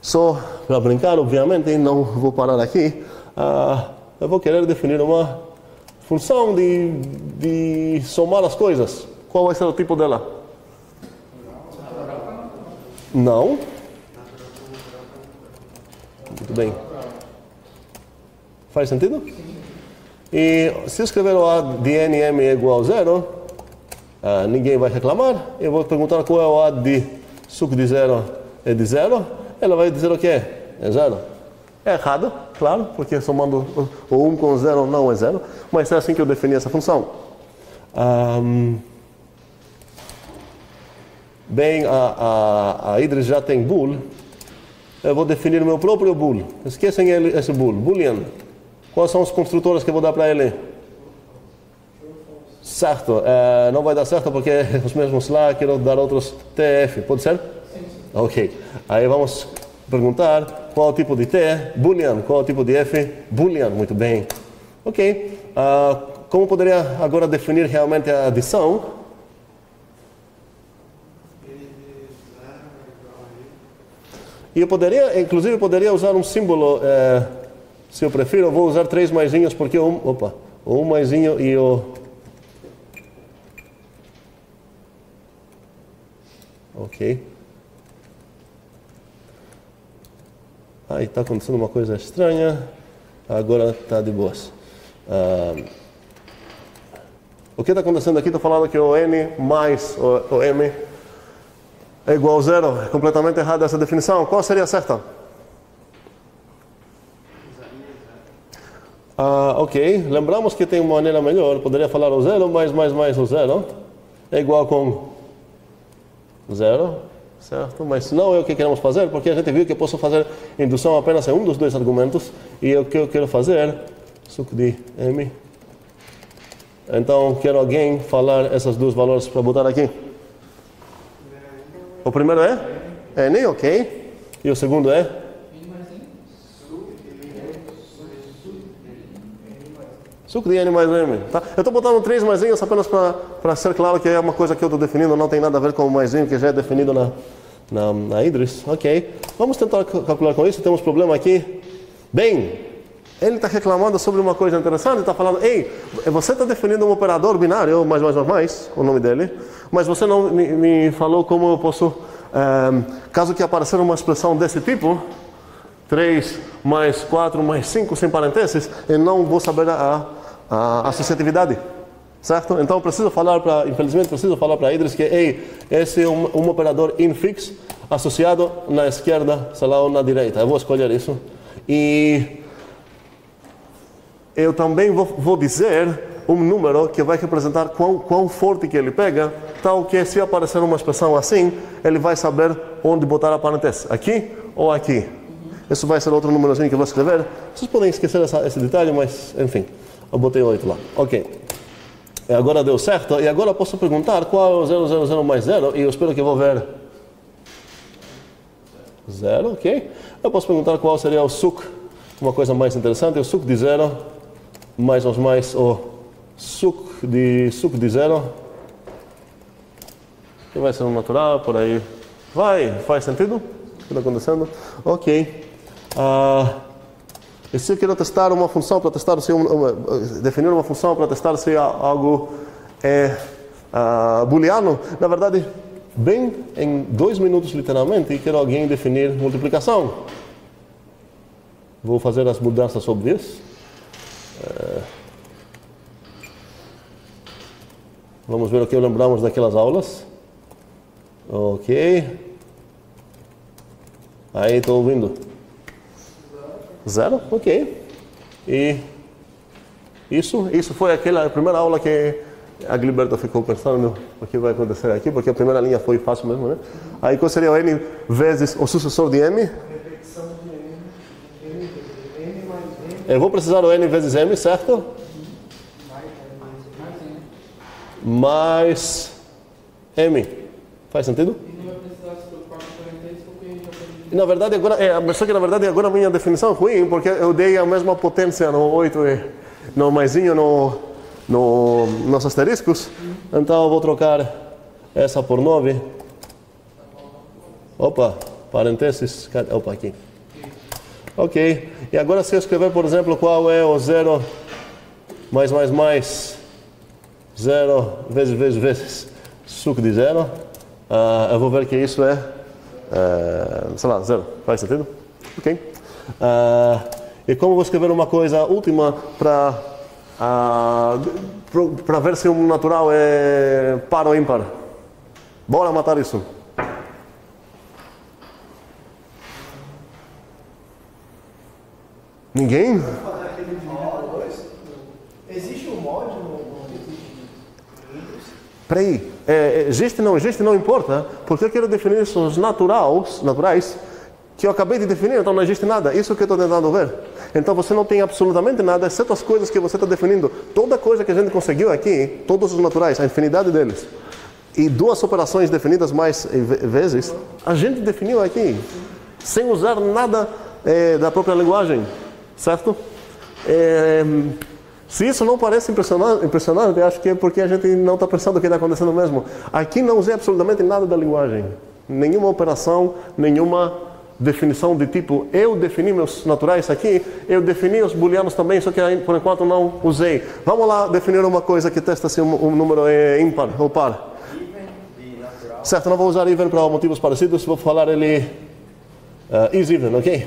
Só para brincar, obviamente, não vou parar aqui. Eu vou querer definir uma função de somar as coisas. Qual vai ser o tipo dela? Não. Muito bem. Faz sentido? E se eu escrever o A de nm é igual a 0, ninguém vai reclamar. Eu vou perguntar qual é o A de suc de 0 é de 0. Ela vai dizer o que é? É 0. É errado, claro, porque somando o 1 com 0 não é 0. Mas é assim que eu defini essa função. Bem, a Idris já tem bool. Eu vou definir o meu próprio bool. Esquecem esse bool. Boolean. Quais são os construtores que eu vou dar para ele? Certo. Não vai dar certo porque os mesmos lá, quero dar outros TF. Pode ser? Sim. Ok. Aí vamos perguntar qual é o tipo de T? Boolean. Qual é o tipo de F? Boolean. Muito bem. Ok. Como poderia agora definir realmente a adição? E eu poderia, inclusive, usar um símbolo, se eu prefiro, eu vou usar 3 maisinhos, porque o 1 maisinho e o... Ok. Aí está acontecendo uma coisa estranha, agora está de boas. O que está acontecendo aqui? Estou falando que o N mais o M é igual a 0. É completamente errada essa definição. Qual seria a certa? Ok. Lembramos que tem uma maneira melhor. Poderia falar o 0 mais o 0 é igual com 0. Certo? Mas não é o que queremos fazer, porque a gente viu que eu posso fazer indução apenas em um dos dois argumentos. E o que eu quero fazer, suc de M. Então, quero alguém falar esses dois valores para botar aqui. O primeiro é N, ok. E o segundo é? Suc de N mais M. Tá? Eu estou botando 3 maisinhos apenas para ser claro que é uma coisa que eu estou definindo, não tem nada a ver com o maisinho que já é definido na Idris. Ok. Vamos tentar calcular com isso. Temos problema aqui. Bem, ele está reclamando sobre uma coisa interessante. Está falando, ei, você está definindo um operador binário, mais, o nome dele, mas você não me falou como eu posso, caso que aparecer uma expressão desse tipo, 3 mais 4 mais 5 sem parênteses, eu não vou saber a associatividade, certo? Então infelizmente preciso falar para Idris que, ei, esse é um operador infix associado na esquerda, sei lá, ou na direita. Eu vou escolher isso. E eu também vou dizer um número que vai representar quão forte que ele pega, tal que se aparecer uma expressão assim, ele vai saber onde botar a parêntese, aqui ou aqui. Isso vai ser outro númerozinho que eu vou escrever. Vocês podem esquecer esse detalhe, mas enfim, eu botei 8 lá. Ok. Agora deu certo, e agora eu posso perguntar qual é o 000 mais 0, e eu espero que eu vou ver 0, ok? Eu posso perguntar qual seria o suc, uma coisa mais interessante, o suc de 0 mais o suc de 0, que vai ser um natural, por aí. Faz sentido? O que está acontecendo? Ok. E se eu quero testar uma função para testar se definir uma função para testar se algo é booleano, na verdade, bem em 2 minutos literalmente, quero alguém definir multiplicação. Vou fazer as mudanças sobre isso. Vamos ver o que lembramos daquelas aulas. Ok. Aí estou ouvindo. 0, ok. E isso foi aquela primeira aula que a Gilberto ficou pensando o que vai acontecer aqui, porque a primeira linha foi fácil mesmo, né? Aí qual seria o N vezes o sucessor de M? Repetição de N mais M. Eu vou precisar do N vezes M, certo? Mais M. Faz sentido? Na verdade, agora a minha definição é ruim, porque eu dei a mesma potência no 8 e no maisinho nos asteriscos. Então eu vou trocar essa por 9. Opa, parênteses, opa, aqui. Ok, e agora se eu escrever, por exemplo, qual é o 0 mais 0 vezes suco de 0, eu vou ver que isso é, sei lá, 0. Faz sentido? Ok. E como eu vou escrever uma coisa última para ver se um natural é par ou ímpar? Bora matar isso. Ninguém? Existe um mod no Peraí, existe, não importa, porque eu quero definir os naturais, que eu acabei de definir, então não existe nada. Isso que eu estou tentando ver. Então você não tem absolutamente nada, exceto as coisas que você está definindo. Toda coisa que a gente conseguiu aqui, todos os naturais, a infinidade deles, e 2 operações definidas mais vezes, a gente definiu aqui, sem usar nada da própria linguagem, certo? Se isso não parece impressionante, acho que é porque a gente não está pensando o que está acontecendo mesmo. Aqui não usei absolutamente nada da linguagem. Nenhuma operação, nenhuma definição de tipo, eu defini meus naturais aqui, eu defini os booleanos também, só que por enquanto não usei. Vamos lá definir uma coisa que testa se um número é ímpar ou par. Certo, não vou usar even para motivos parecidos, vou falar ele is even, ok?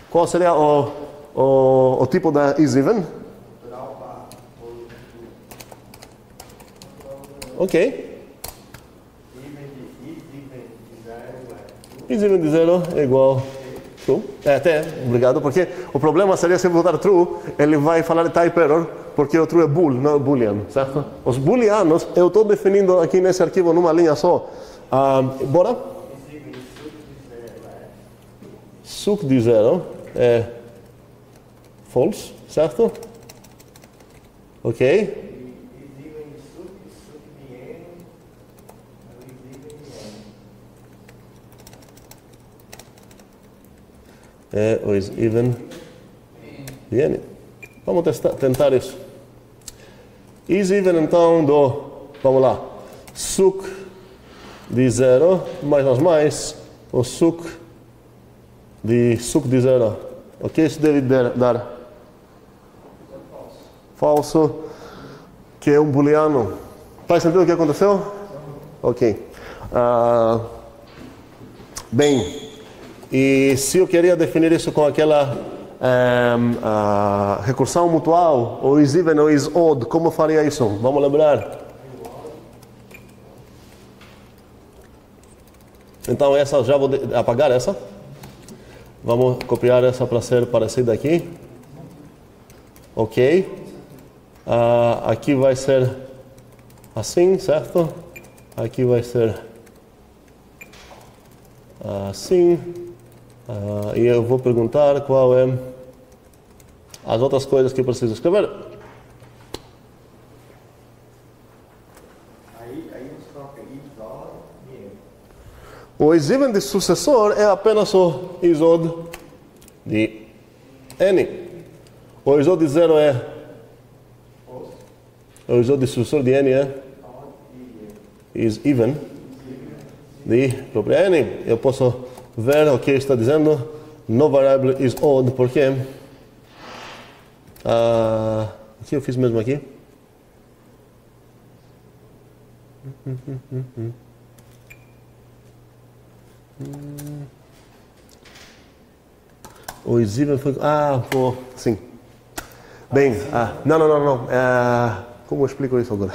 Qual seria o tipo da is even? Ok. Is even de 0 é igual true. Obrigado, porque o problema seria se eu botar true, ele vai falar type error, porque o true é bool, não é boolean, certo? Os booleanos eu estou definindo aqui nesse arquivo numa linha só. Bora? Suc de 0 é false, certo? Ok. O is even de n. Vamos tentar isso. Is even então vamos lá, suc de 0 mais o suc de 0. Ok, isso deve dar falso, que é um booleano. Faz sentido o que aconteceu? Ok. Bem, e se eu queria definir isso com aquela recursão mutual, ou is even ou is odd, como faria isso? Vamos lembrar. Então essa, já vou apagar essa. Vamos copiar essa para ser parecida aqui. Ok. Aqui vai ser assim, certo? Aqui vai ser assim. E eu vou perguntar qual é as outras coisas que eu preciso escrever. Aí você coloca is odd e n. O is even de sucessor é apenas o is odd de n. O is odd de 0 é o is odd de sucessor de n é is even de própria n. Eu posso ver o que está dizendo. No variable is odd, porque o que eu fiz mesmo aqui? O is even foi... sim. Bem, não. Como eu explico isso agora?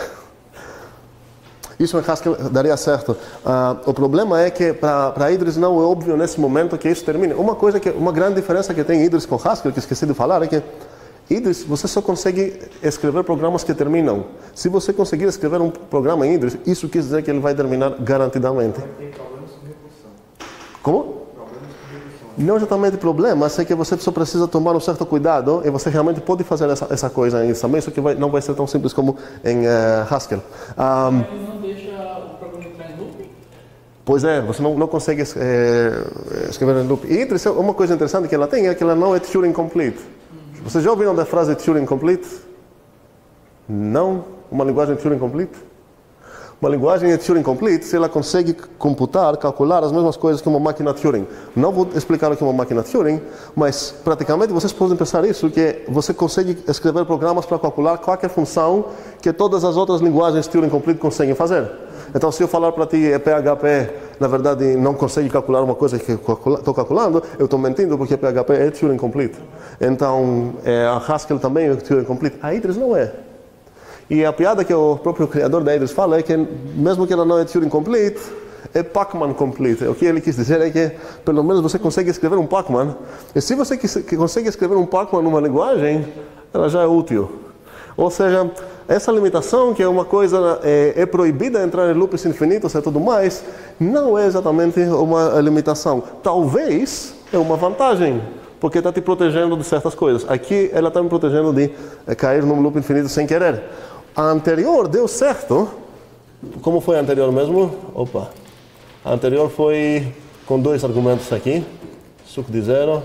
Isso em Haskell daria certo. O problema é que para Idris não é óbvio nesse momento que isso termine. Uma grande diferença que tem Idris com Haskell, que esqueci de falar, é que Idris, você só consegue escrever programas que terminam. Se você conseguir escrever um programa em Idris, isso quer dizer que ele vai terminar garantidamente. Tem problemas com recursão. Como? Problemas com recursão. Não exatamente problemas, é que você só precisa tomar um certo cuidado e você realmente pode fazer essa coisa em Idris também, só que não vai ser tão simples como em Haskell. Ele não deixa o programa entrar em loop? Pois é, você não consegue escrever em loop. E Idris, uma coisa interessante que ela tem é que ela não é Turing complete. Vocês já ouviram da frase Turing complete? Não? Uma linguagem Turing complete? Uma linguagem é Turing Complete se ela consegue computar, calcular as mesmas coisas que uma máquina Turing. Não vou explicar o que é uma máquina Turing, mas praticamente vocês podem pensar isso, que você consegue escrever programas para calcular qualquer função que todas as outras linguagens Turing Complete conseguem fazer. Então, se eu falar para ti PHP, na verdade, não consegue calcular uma coisa que estou calculando, eu estou mentindo, porque PHP é Turing Complete. Então, a Haskell também é Turing Complete. A Idris não é. E a piada que o próprio criador da Idris fala é que, mesmo que ela não é Turing Complete, é Pacman Complete. O que ele quis dizer é que, pelo menos, você consegue escrever um Pacman. E se você consegue escrever um Pacman numa linguagem, ela já é útil. Ou seja, essa limitação, que é uma coisa é proibida entrar em loops infinitos e tudo mais, não é exatamente uma limitação. Talvez é uma vantagem, porque está te protegendo de certas coisas. Aqui ela está me protegendo de cair num loop infinito sem querer. A anterior deu certo. Como foi a anterior mesmo? Opa. A anterior foi com dois argumentos aqui. Suc de 0.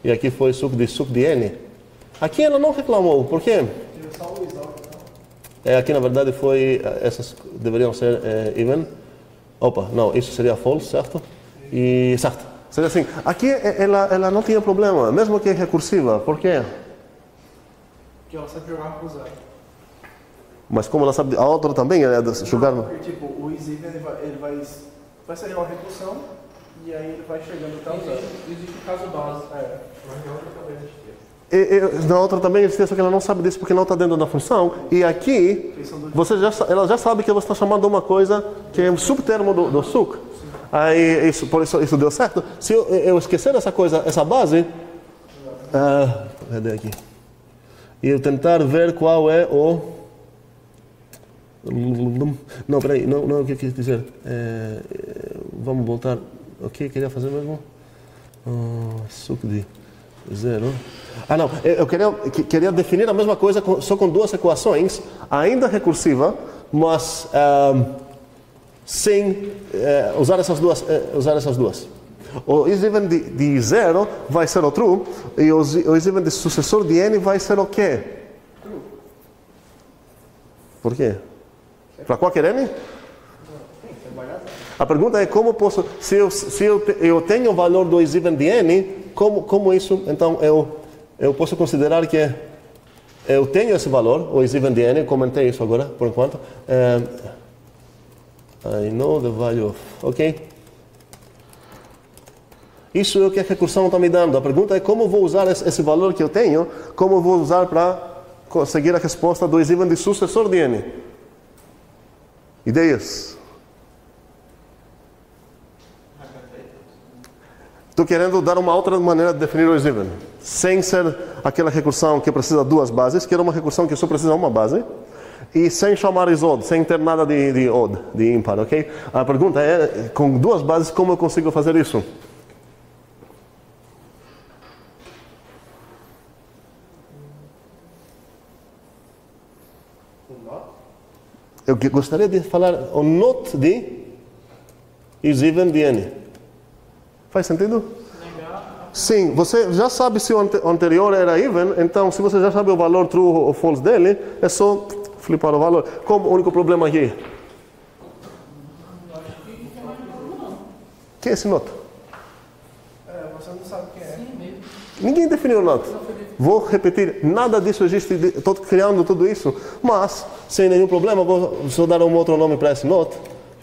E aqui foi suc de n. Aqui ela não reclamou. Por quê? Aqui na verdade foi... Essas deveriam ser even. Opa, não. Isso seria false, certo? E certo. Seria assim. Aqui ela não tinha problema. Mesmo que é recursiva. Por quê? Porque ela sabe jogar com 0. Mas como ela sabe, a outra também é jogar no... Porque, tipo, o is-even ele vai sair uma recursão e aí ele vai chegando até o 0. Existe o caso base. Mas na outra também existia. Na outra também existia, só que ela não sabe disso porque não está dentro da função. E aqui, ela já sabe que você está chamando uma coisa que é um subtermo do suc. Aí, por isso isso deu certo. Se eu esquecer essa coisa, essa base... cadê aqui? E eu tentar ver qual é o... Não, peraí, não é o que eu quis dizer. Vamos voltar. O que eu queria fazer mesmo? Suc de 0. Não, eu queria definir a mesma coisa só com duas equações, ainda recursiva, mas sem usar essas duas. O is-even de 0 vai ser o true, e o is-even de sucessor de n vai ser o quê? Por quê? Para qualquer n? A pergunta é como posso, se eu tenho o valor do is-even de n, como isso, então eu posso considerar que eu tenho esse valor, o is-even de n, comentei isso agora, por enquanto. I know the value of, ok? Isso é o que a recursão está me dando. A pergunta é como vou usar esse valor que eu tenho, como vou usar para conseguir a resposta do is-even de sucessor de n. Ideias? Estou querendo dar uma outra maneira de definir o is-even, sem ser aquela recursão que precisa de duas bases, que era uma recursão que só precisa de uma base, e sem chamar is-odd, sem ter nada de odd, de ímpar, ok? A pergunta é, com duas bases, como eu consigo fazer isso? Eu gostaria de falar o not de is-even de n. Faz sentido? Sim, você já sabe se o anterior era even, então se você já sabe o valor true ou false dele, é só flipar o valor. Como o único problema aqui? Que é esse not? Você não sabe quem é. Ninguém definiu o not. Vou repetir, nada disso existe, estou criando tudo isso, mas sem nenhum problema, vou só dar um outro nome para esse not,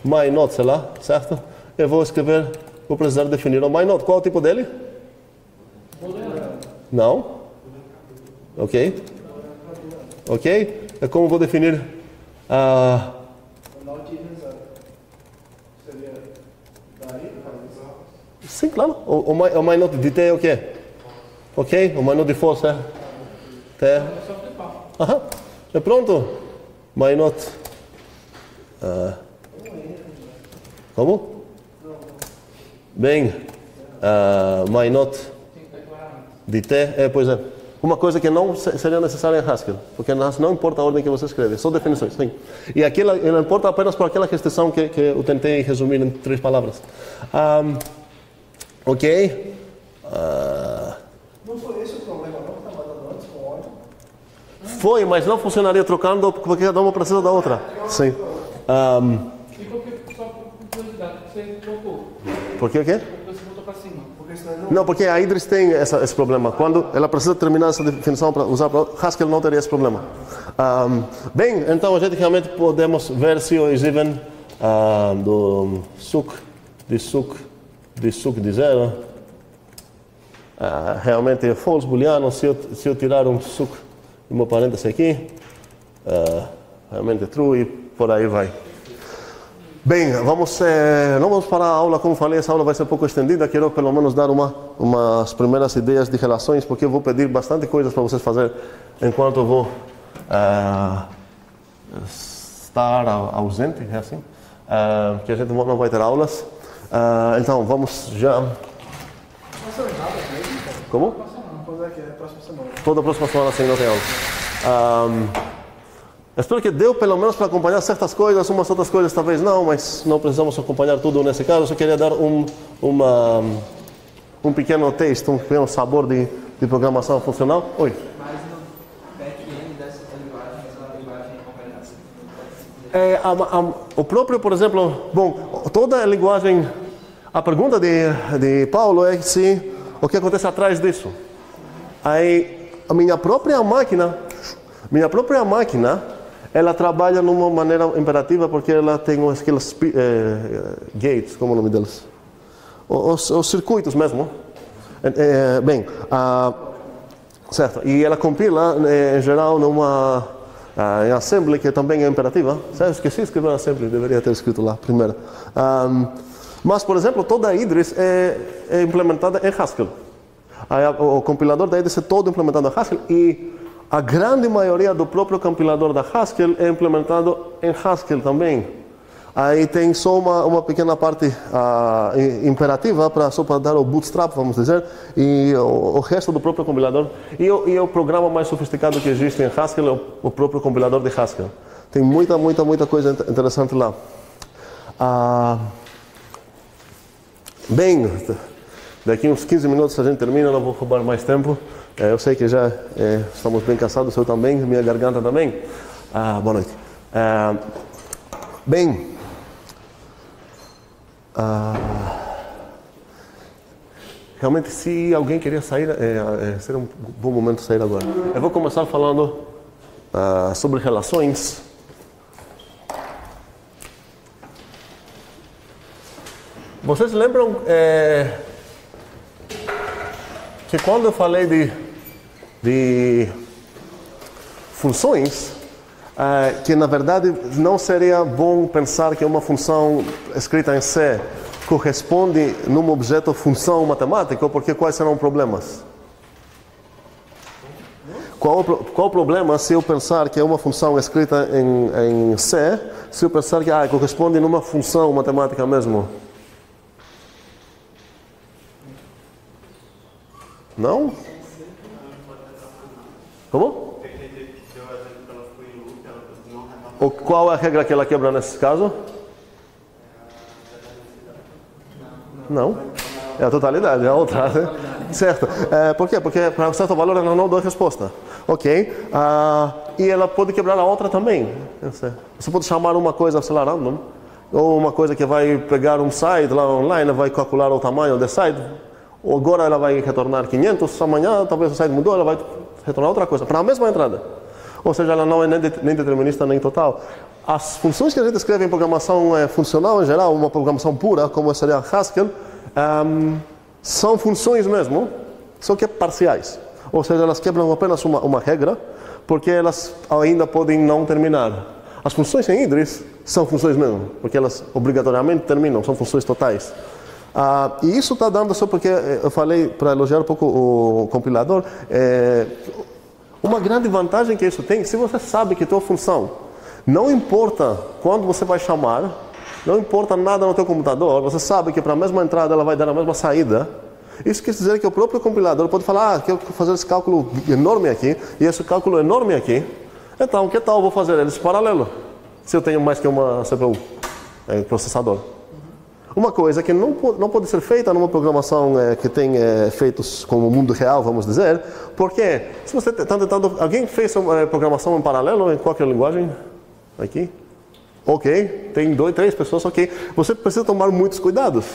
my not, sei lá, certo? Eu vou escrever, vou precisar definir o my not. Qual é o tipo dele? Não? Ok? Ok? É como vou definir Sim, claro. O my not de t é o quê? Ok? O my not de false é? T. Aham. É pronto? My not. Como? Bem, my not de t pois é. Uma coisa que não seria necessária em Haskell, porque não importa a ordem que você escreve, só definições. Sim. E aqui ela importa apenas por aquela restrição que eu tentei resumir em 3 palavras. Ok? Não foi esse o problema não que estava dando antes com o óleo? Foi, mas não funcionaria trocando porque cada uma precisa da outra. Sim. E por que, só por curiosidade, você trocou? Por que o quê? Porque você botou para cima. Porque senão Não, porque a Idris tem esse problema. Quando ela precisa terminar essa definição para usar para Haskell, não teria esse problema. Bem, então a gente realmente podemos ver se o Isiven do suk de zero realmente é false booleano. Se eu tirar um suk e uma parêntese aqui, realmente é true e por aí vai. Bem, não vamos parar a aula, como falei, essa aula vai ser um pouco estendida, quero pelo menos dar umas primeiras ideias de relações, porque eu vou pedir bastante coisas para vocês fazerem enquanto eu vou estar ausente, é assim, que a gente não vai ter aulas. Então, vamos já... Como? Quando é que é? Próxima semana. Toda a próxima semana sim, não tem aula. Espero que deu pelo menos para acompanhar certas coisas, umas outras coisas talvez não, mas não precisamos acompanhar tudo nesse caso. Eu só queria dar um pequeno taste, um pequeno sabor de programação funcional. Oi. Mas no back-end dessa linguagem, essa linguagem comparativa. O próprio, por exemplo, toda a linguagem, a pergunta de Paulo é o que acontece atrás disso. Aí, a minha própria máquina, ela trabalha de uma maneira imperativa porque ela tem aqueles gates, como é o nome deles? Os circuitos mesmo. Certo. E ela compila, em geral, em assembly, que também é imperativa. Esqueci de escrever assembly, deveria ter escrito lá primeiro. Mas, por exemplo, toda a Idris é implementada em Haskell. O compilador da Idris é todo implementado em Haskell e a grande maioria do próprio compilador da Haskell é implementado em Haskell também. Aí tem só uma pequena parte imperativa só para dar o bootstrap, vamos dizer, e o resto do próprio compilador. E o programa mais sofisticado que existe em Haskell é o próprio compilador de Haskell. Tem muita coisa interessante lá. Bem, daqui uns 15 minutos a gente termina, não vou roubar mais tempo. Eu sei que já estamos bem cansados, eu também, minha garganta também. Boa noite. Realmente, se alguém queria sair, seria um bom momento sair agora. Eu vou começar falando sobre relações. Vocês lembram que quando eu falei de funções, que na verdade não seria bom pensar que uma função escrita em C corresponde num objeto função matemática, porque quais serão os problemas? Qual o problema se eu pensar que é uma função escrita em C, se eu pensar que corresponde numa função matemática mesmo? Não? Como? Qual é a regra que ela quebra nesse caso? Não. É a totalidade, é a outra. Certo. Por quê? Porque para um certo valor ela não dá resposta. Ok. E ela pode quebrar a outra também. Você pode chamar uma coisa, sei lá, random, ou uma coisa que vai pegar um site lá online, vai calcular o tamanho do site. Agora ela vai retornar 500, amanhã talvez o site mudou, ela vai retornar outra coisa, para a mesma entrada. Ou seja, ela não é nem determinista nem total. As funções que a gente escreve em programação funcional, em geral, uma programação pura, como seria Haskell, são funções mesmo, só que parciais. Ou seja, elas quebram apenas uma regra, porque elas ainda podem não terminar. As funções em Idris são funções mesmo, porque elas obrigatoriamente terminam, são funções totais. E isso está dando, só porque eu falei, para elogiar um pouco o compilador, uma grande vantagem que isso tem, se você sabe que tua função, não importa quando você vai chamar, não importa nada no teu computador, você sabe que para a mesma entrada ela vai dar a mesma saída. Isso quer dizer que o próprio compilador pode falar, quero fazer esse cálculo enorme aqui, e esse cálculo enorme aqui, então que tal eu vou fazer eles paralelo, se eu tenho mais que uma CPU, processador. Uma coisa que não pode ser feita numa programação que tem efeitos como o mundo real, vamos dizer, porque se você está tentando... Alguém fez programação em paralelo em qualquer linguagem? Aqui? Ok, tem 2, 3 pessoas, ok. Você precisa tomar muitos cuidados.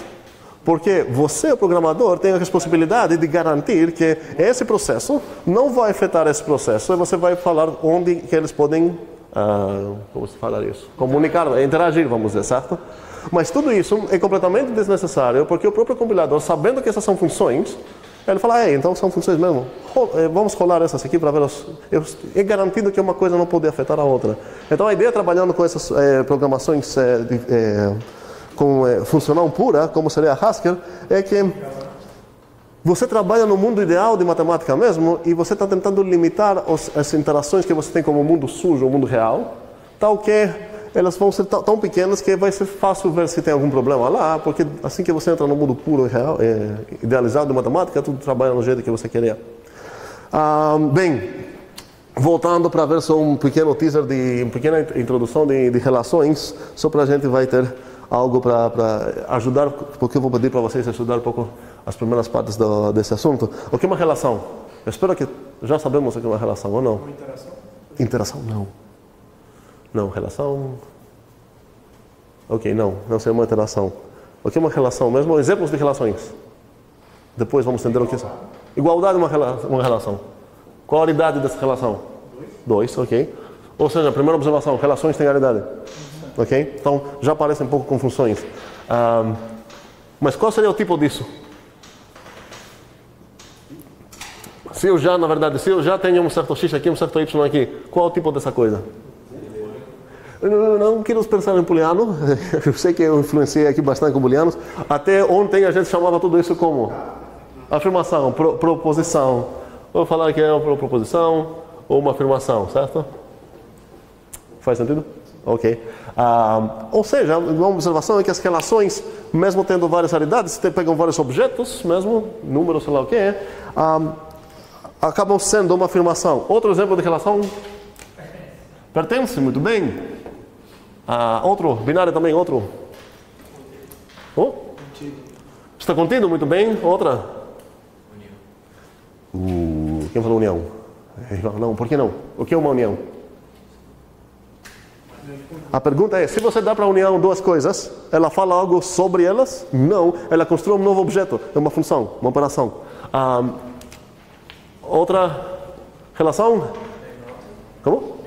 Porque você, o programador, tem a responsabilidade de garantir que esse processo não vai afetar esse processo. E você vai falar onde que eles podem, como se fala isso? Comunicar, interagir, vamos dizer, certo? Mas tudo isso é completamente desnecessário, porque o próprio compilador, sabendo que essas são funções, ele fala, então são funções mesmo. Vamos rolar essas aqui para ver é garantido que uma coisa não pode afetar a outra. Então a ideia trabalhando com essas programações com funcional pura, como seria a Haskell, é que você trabalha no mundo ideal de matemática mesmo e você está tentando limitar as interações que você tem com o mundo sujo, o mundo real, tal que elas vão ser tão pequenas que vai ser fácil ver se tem algum problema lá, porque assim que você entra no mundo puro e real, idealizado de matemática, tudo trabalha no jeito que você queria. Bem, voltando para ver só um pequeno teaser, uma pequena introdução de relações, só para a gente vai ter algo para ajudar, porque eu vou pedir para vocês estudar um pouco as primeiras partes desse assunto. O que é uma relação? Eu espero que já sabemos o que é uma relação, ou não? Uma interação? Interação, não. Não, relação... Ok, não sei uma interação. O que é uma relação mesmo? Exemplos de relações. Depois vamos entender o que é isso. Igualdade é uma relação. Qual a idade dessa relação? 2, ok. Ou seja, a primeira observação, relações têm idade. Ok? Então, já parecem um pouco com funções. Mas qual seria o tipo disso? Se eu já tenho um certo X aqui, um certo Y aqui, qual é o tipo dessa coisa? Não quero pensar em booleano. Eu sei que eu influenciei aqui bastante com booleanos. Até ontem a gente chamava tudo isso como afirmação, proposição. Vou falar que é uma proposição ou uma afirmação, certo? Faz sentido? Ok. Ou seja, uma observação é que as relações, mesmo tendo várias variedades, se pegam vários objetos, mesmo números, sei lá o que é, acabam sendo uma afirmação. Outro exemplo de relação, pertence, muito bem. Outro, binário também, outro. Está contido, muito bem. Outra. Quem falou união? Não, por que não? O que é uma união? A pergunta é, se você dá para a união duas coisas, ela fala algo sobre elas? Não, ela constrói um novo objeto, é uma função, uma operação. Outra relação? Como?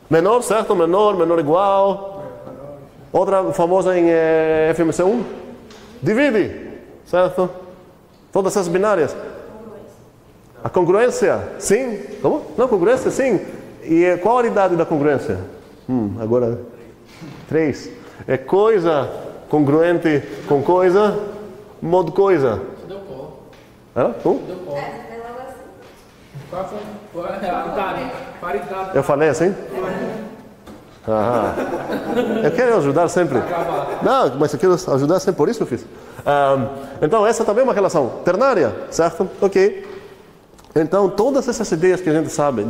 Menor, certo? Menor igual. Outra famosa em FMC1? Divide, certo? Todas essas binárias. A congruência, sim. Como? Não, congruência, sim. E qual a idade da congruência? Agora 3. É coisa congruente com coisa, modo coisa. Deu pó. Como? Deu pó. Qual é a paridade? Eu falei assim? Eu quero ajudar sempre. Não, mas eu quero ajudar sempre, por isso eu fiz. Então, essa também é uma relação ternária, certo? Ok. Então, todas essas ideias que a gente sabe,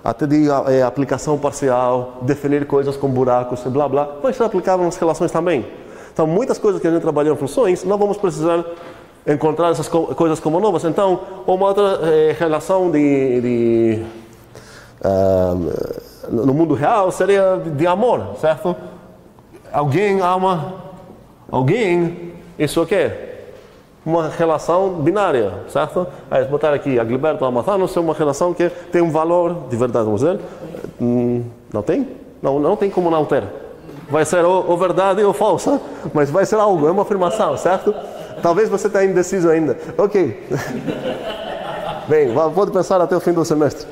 até de aplicação parcial, definir coisas com buracos, blá blá, vai ser aplicável nas relações também. Então, muitas coisas que a gente trabalhou em funções, não vamos precisar encontrar essas coisas como novas. Então, uma outra relação no mundo real seria de amor, certo? Alguém ama alguém, isso é o quê? Uma relação binária, certo? Aí botar aqui, Agilberto ama Thanos é uma relação que tem um valor de verdade, vamos dizer. Não tem? Não tem como não ter. Vai ser ou verdade ou falsa, mas vai ser algo, é uma afirmação, certo? Talvez você esteja indeciso ainda. Ok. Bem, pode pensar até o fim do semestre.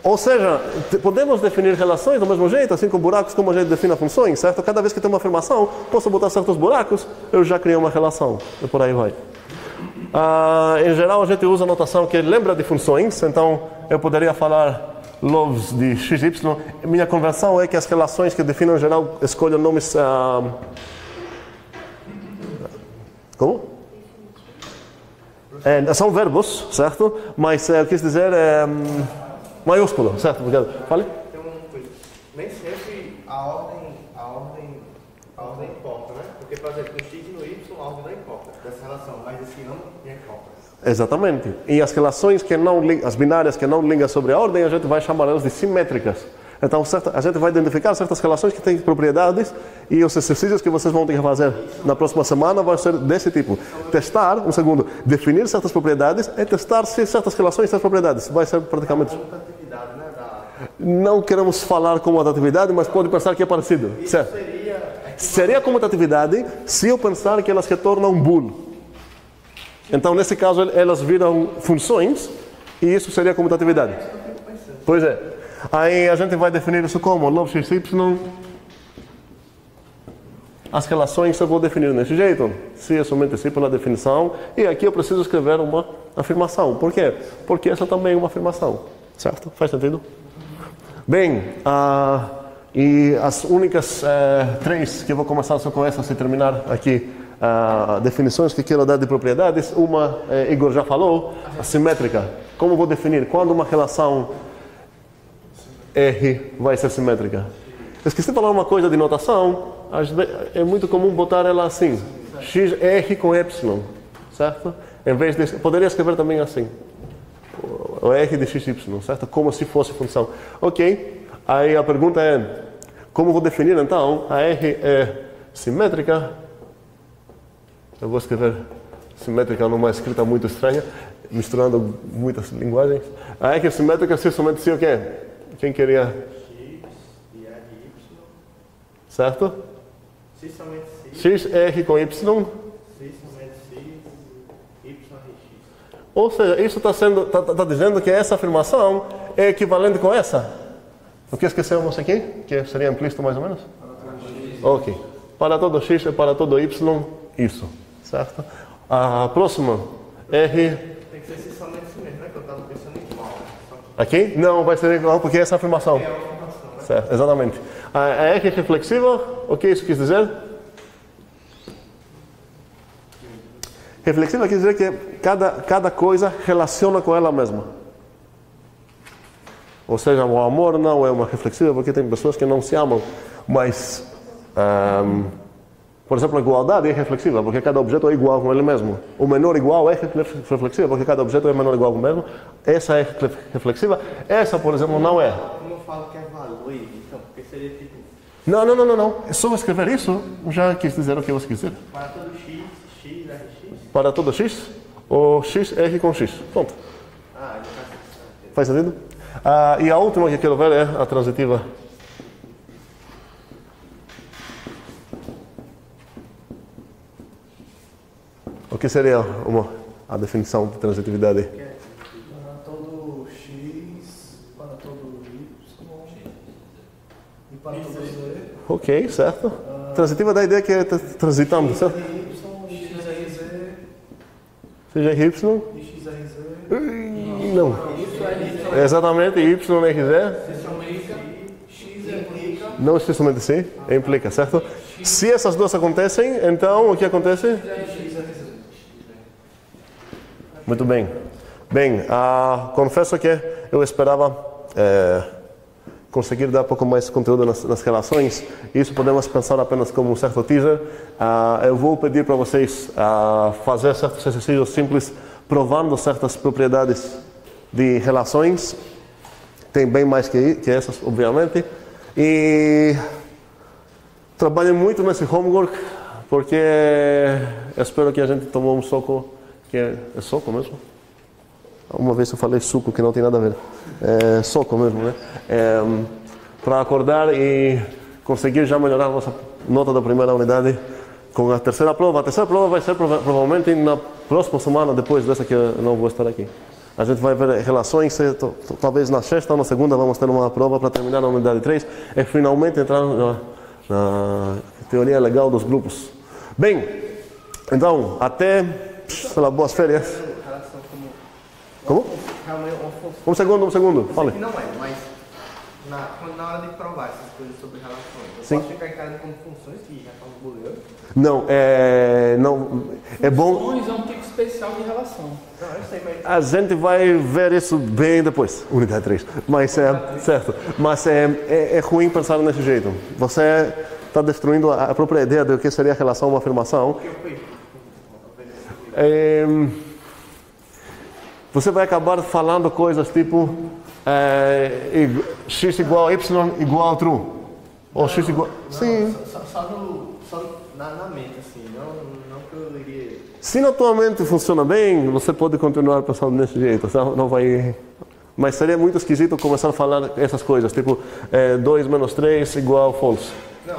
Ou seja, podemos definir relações do mesmo jeito, assim com buracos, como a gente define funções, certo? Cada vez que tem uma afirmação, posso botar certos buracos, eu já criei uma relação. E por aí vai. Em geral, a gente usa a notação que lembra de funções, então eu poderia falar loves de XY. Minha convenção é que as relações que definem em geral escolhem nomes... Como? São verbos, certo? Mas eu quis dizer maiúsculo, certo? Obrigado. Fale. Tem uma coisa. Nem sempre a ordem importa, né? Porque, por exemplo, no X e no Y a ordem não importa dessa relação, mas esse não importa. Exatamente. E as relações que não as binárias que não ligam sobre a ordem, a gente vai chamar elas de simétricas. Então, a gente vai identificar certas relações que têm propriedades e os exercícios que vocês vão ter que fazer na próxima semana vão ser desse tipo. Testar, definir certas propriedades e testar se certas relações têm propriedades. Vai ser praticamente... Comutatividade, né? Não queremos falar comutatividade, mas pode pensar que é parecido. Certo? Seria comutatividade se eu pensar que elas retornam bool. Então, nesse caso, elas viram funções e isso seria comutatividade. Pois é. Aí a gente vai definir isso como log x, y. As relações eu vou definir desse jeito. Se é somente si pela definição. E aqui eu preciso escrever uma afirmação. Por quê? Porque essa também é uma afirmação. Certo? Faz sentido? Bem, e as únicas 3 que eu vou começar só com essas e terminar aqui. Definições que quero dar de propriedades. Uma, Igor já falou, a simétrica. Como vou definir? Quando uma relação R vai ser simétrica? Esqueci de falar uma coisa de notação. É muito comum botar ela assim. XR com Y. Certo? Em vez de... Poderia escrever também assim. O R de XY. Certo? Como se fosse função. Ok. Aí a pergunta é... Como vou definir então? A R é simétrica. Eu vou escrever simétrica numa escrita muito estranha. Misturando muitas linguagens. A R é simétrica se somente se o quê? Quem queria? X e R, Y. Certo? Se somente si. X, R com Y. Si somente si. Y, R, X. Ou seja, isso está dizendo que essa afirmação é equivalente com essa. O que esquecemos aqui? Que seria implícito mais ou menos? Ok. Para todo X e para todo Y, isso. Certo? A próxima. R. Tem que ser si somente si mesmo, né? Que eu estava pensando igual. Aqui? Não, vai ser igual porque é essa afirmação. É a afirmação, né? Certo, exatamente. A R é reflexiva. O que isso quis dizer? Reflexiva quer dizer que cada coisa relaciona com ela mesma. Ou seja, o amor não é uma reflexiva porque tem pessoas que não se amam. Mas, por exemplo, a igualdade é reflexiva porque cada objeto é igual com ele mesmo. O menor igual é reflexiva porque cada objeto é menor igual com ele mesmo. Essa é reflexiva. Essa, por exemplo, não é. Como eu falo que é valor, então, porque seria tipo... Não. É só escrever isso. Já quis dizer o que você quis dizer. Para todo X, X, R, X. Para todo X, ou X, R com X. Pronto. Ah, ele Faz sentido? E a última que eu quero ver é a transitiva. O que seria a definição de transitividade? Para todo X, para todo Y e para todo Z. Ok, certo. Transitiva da ideia que é transitando, certo? Y, XRZ Seja Y. e XRZ. Não. Exatamente, Y, RZ. X implica. Não especialmente si, implica, certo? Se essas duas acontecem, então o que acontece? Muito bem. Bem, confesso que eu esperava conseguir dar um pouco mais conteúdo nas relações. Isso podemos pensar apenas como um certo teaser. Eu vou pedir para vocês fazer certos exercícios simples, provando certas propriedades de relações. Tem bem mais que essas, obviamente. E trabalhem muito nesse homework, porque eu espero que a gente tomou um soco, que é soco mesmo? Uma vez eu falei suco, que não tem nada a ver. É soco mesmo, né? Para acordar e conseguir já melhorar a nossa nota da primeira unidade com a terceira prova. A terceira prova vai ser provavelmente na próxima semana, depois dessa que eu não vou estar aqui. A gente vai ver relações, talvez na sexta ou na segunda vamos ter uma prova para terminar a unidade 3 e finalmente entrar na teoria legal dos grupos. Bem, então, até boas férias. Como? Um segundo, fale. Não é, mas na hora de provar essas coisas sobre relações, eu Sim. posso ficar encarando como funções que já estão no booleano? Não, é bom. Funções é um tipo especial de relação. Não, eu sei, mas... A gente vai ver isso bem depois, unidade 3. Mas certo. Mas é ruim pensar desse jeito. Você está destruindo a própria ideia do que seria a relação, uma afirmação. Você vai acabar falando coisas tipo x igual a y igual a true. Ou x igual... Sim. Só na mente, assim, não que eu iria... Se na tua mente funciona bem, você pode continuar pensando desse jeito, não vai... Mas seria muito esquisito começar a falar essas coisas, tipo 2 menos 3 igual false. Não,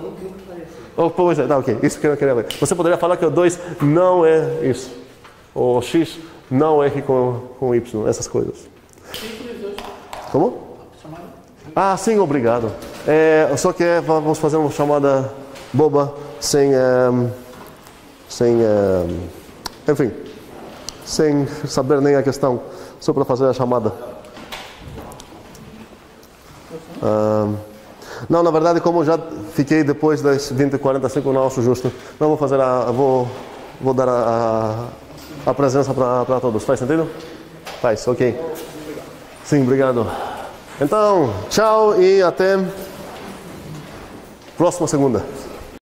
nunca faria assim. Oh, pois é, tá, ok, isso que eu queria ver. Você poderia falar que o 2 não é isso. O x não é aqui com y, essas coisas. Como? Ah, sim, obrigado. Só que vamos fazer uma chamada boba, enfim, sem saber nem a questão, só para fazer a chamada. Não, na verdade, como já fiquei depois das 20h45, não acho justo. Não vou fazer vou dar a presença para todos. Faz sentido? Faz, ok. Sim, obrigado. Então, tchau e até próxima segunda.